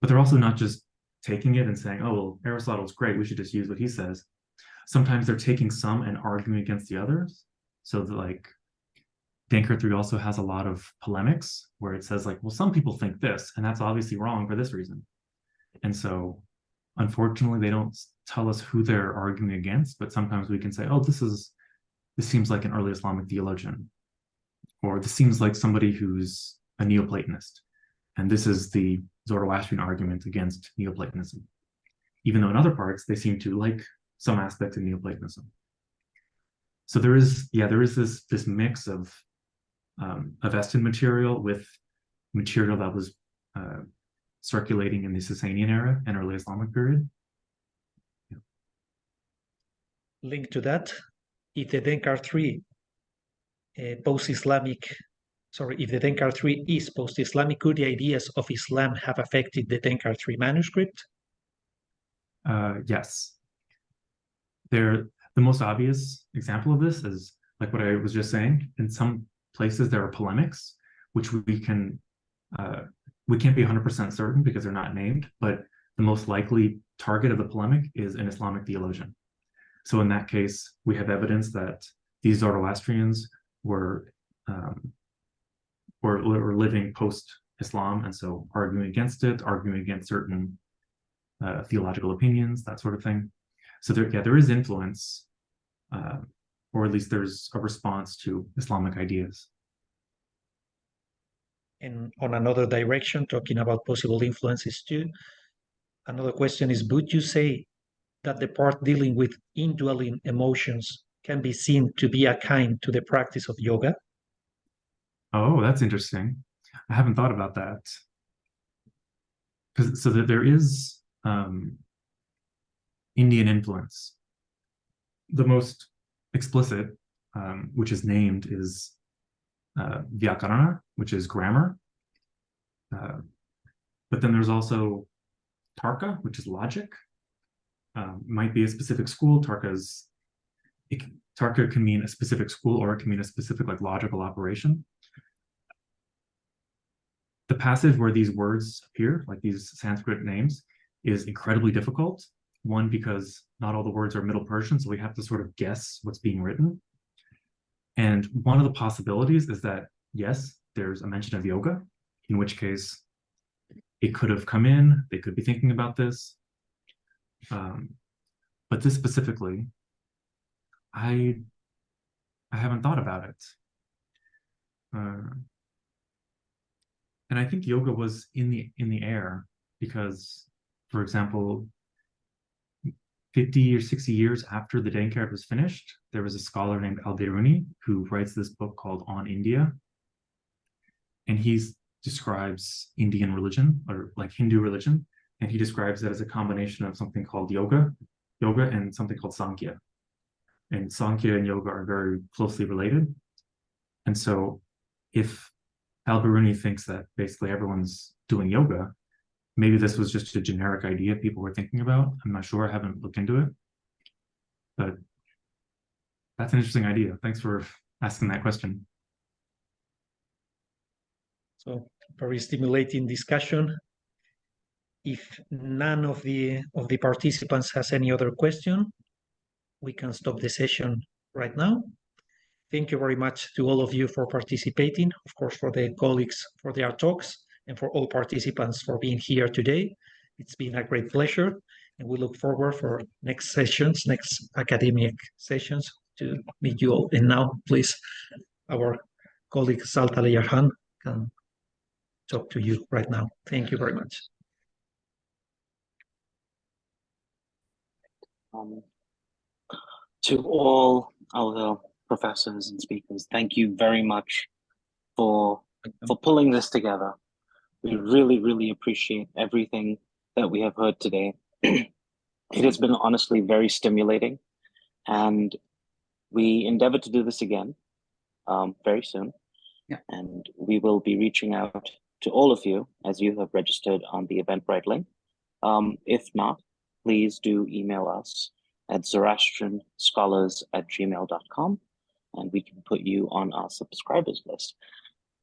But they're also not just taking it and saying, oh, well, Aristotle's great, we should just use what he says. Sometimes they're taking some and arguing against the others. So that, like, Dankert 3 also has a lot of polemics where it says, like, well, some people think this, and that's obviously wrong for this reason. And so, unfortunately, they don't tell us who they're arguing against, but sometimes we can say, oh, this seems like an early Islamic theologian, or this seems like somebody who's a Neoplatonist, and this is the Zoroastrian argument against Neoplatonism, even though in other parts they seem to like some aspects of Neoplatonism. So there is this mix of Avestan material with material that was circulating in the Sasanian era and early Islamic period. Yeah. Link to that, if the Dankert 3 post-Islamic, if the Dankert 3 is post-Islamic, could the ideas of Islam have affected the Dankert 3 manuscript? Yes. The most obvious example of this is, like what I was just saying, in some places there are polemics, which we can't be 100% certain because they're not named, but the most likely target of the polemic is an Islamic theologian. So in that case, we have evidence that these Zoroastrians were living post-Islam, and so arguing against it, arguing against certain theological opinions, that sort of thing. So there is influence, or at least there's a response to Islamic ideas. And on another direction, talking about possible influences too, another question is, would you say that the part dealing with indwelling emotions can be seen to be akin to the practice of yoga? Oh, that's interesting. I haven't thought about that. So that there is Indian influence. The most explicit, which is named, is Vyakarana, which is grammar. But then there's also Tarka, which is logic. Might be a specific school. Tarka can mean a specific school, or it can mean a specific logical operation. The passage where these words appear, like these Sanskrit names, is incredibly difficult. One, because not all the words are Middle Persian, so we have to sort of guess what's being written. And one of the possibilities is that, yes, there's a mention of yoga, in which case it could have come in, they could be thinking about this. But this specifically, I haven't thought about it. And I think yoga was in the air because, for example, 50 or 60 years after the Dankert was finished, there was a scholar named Al-Biruni who writes this book called On India. And he describes Indian religion, or like Hindu religion, and he describes it as a combination of something called yoga and something called Sankhya. And Sankhya and yoga are very closely related. And so if Al-Biruni thinks that basically everyone's doing yoga, maybe this was just a generic idea people were thinking about. I'm not sure, I haven't looked into it. But that's an interesting idea. Thanks for asking that question. So, very stimulating discussion. If none of the participants has any other question, we can stop the session right now. Thank you very much to all of you for participating, of course, for the colleagues for their talks, and for all participants for being here today. It's been a great pleasure, and we look forward for next sessions, next academic sessions, to meet you all. And now, please, our colleague Salt Aliyarhan can talk to you right now. Thank you very much. To all our professors and speakers, thank you very much for pulling this together. We really, really appreciate everything that we have heard today. It has been honestly very stimulating, and we endeavor to do this again very soon. Yeah. And we will be reaching out to all of you as you have registered on the Eventbrite link. If not, please do email us at zoroastrianscholars@gmail.com, and we can put you on our subscribers list.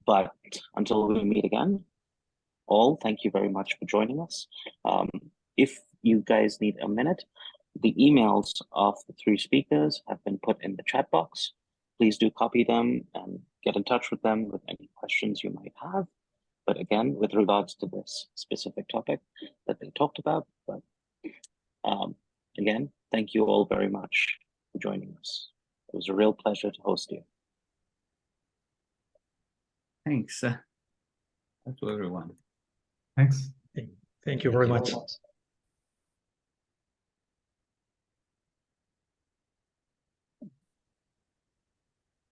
But until we meet again, all, thank you very much for joining us. If you guys need a minute, the emails of the 3 speakers have been put in the chat box. Please do copy them and get in touch with them with any questions you might have. But again, with regards to this specific topic that they talked about, but again, thank you all very much for joining us. It was a real pleasure to host you. Thanks to everyone. Thanks. Thank you very much.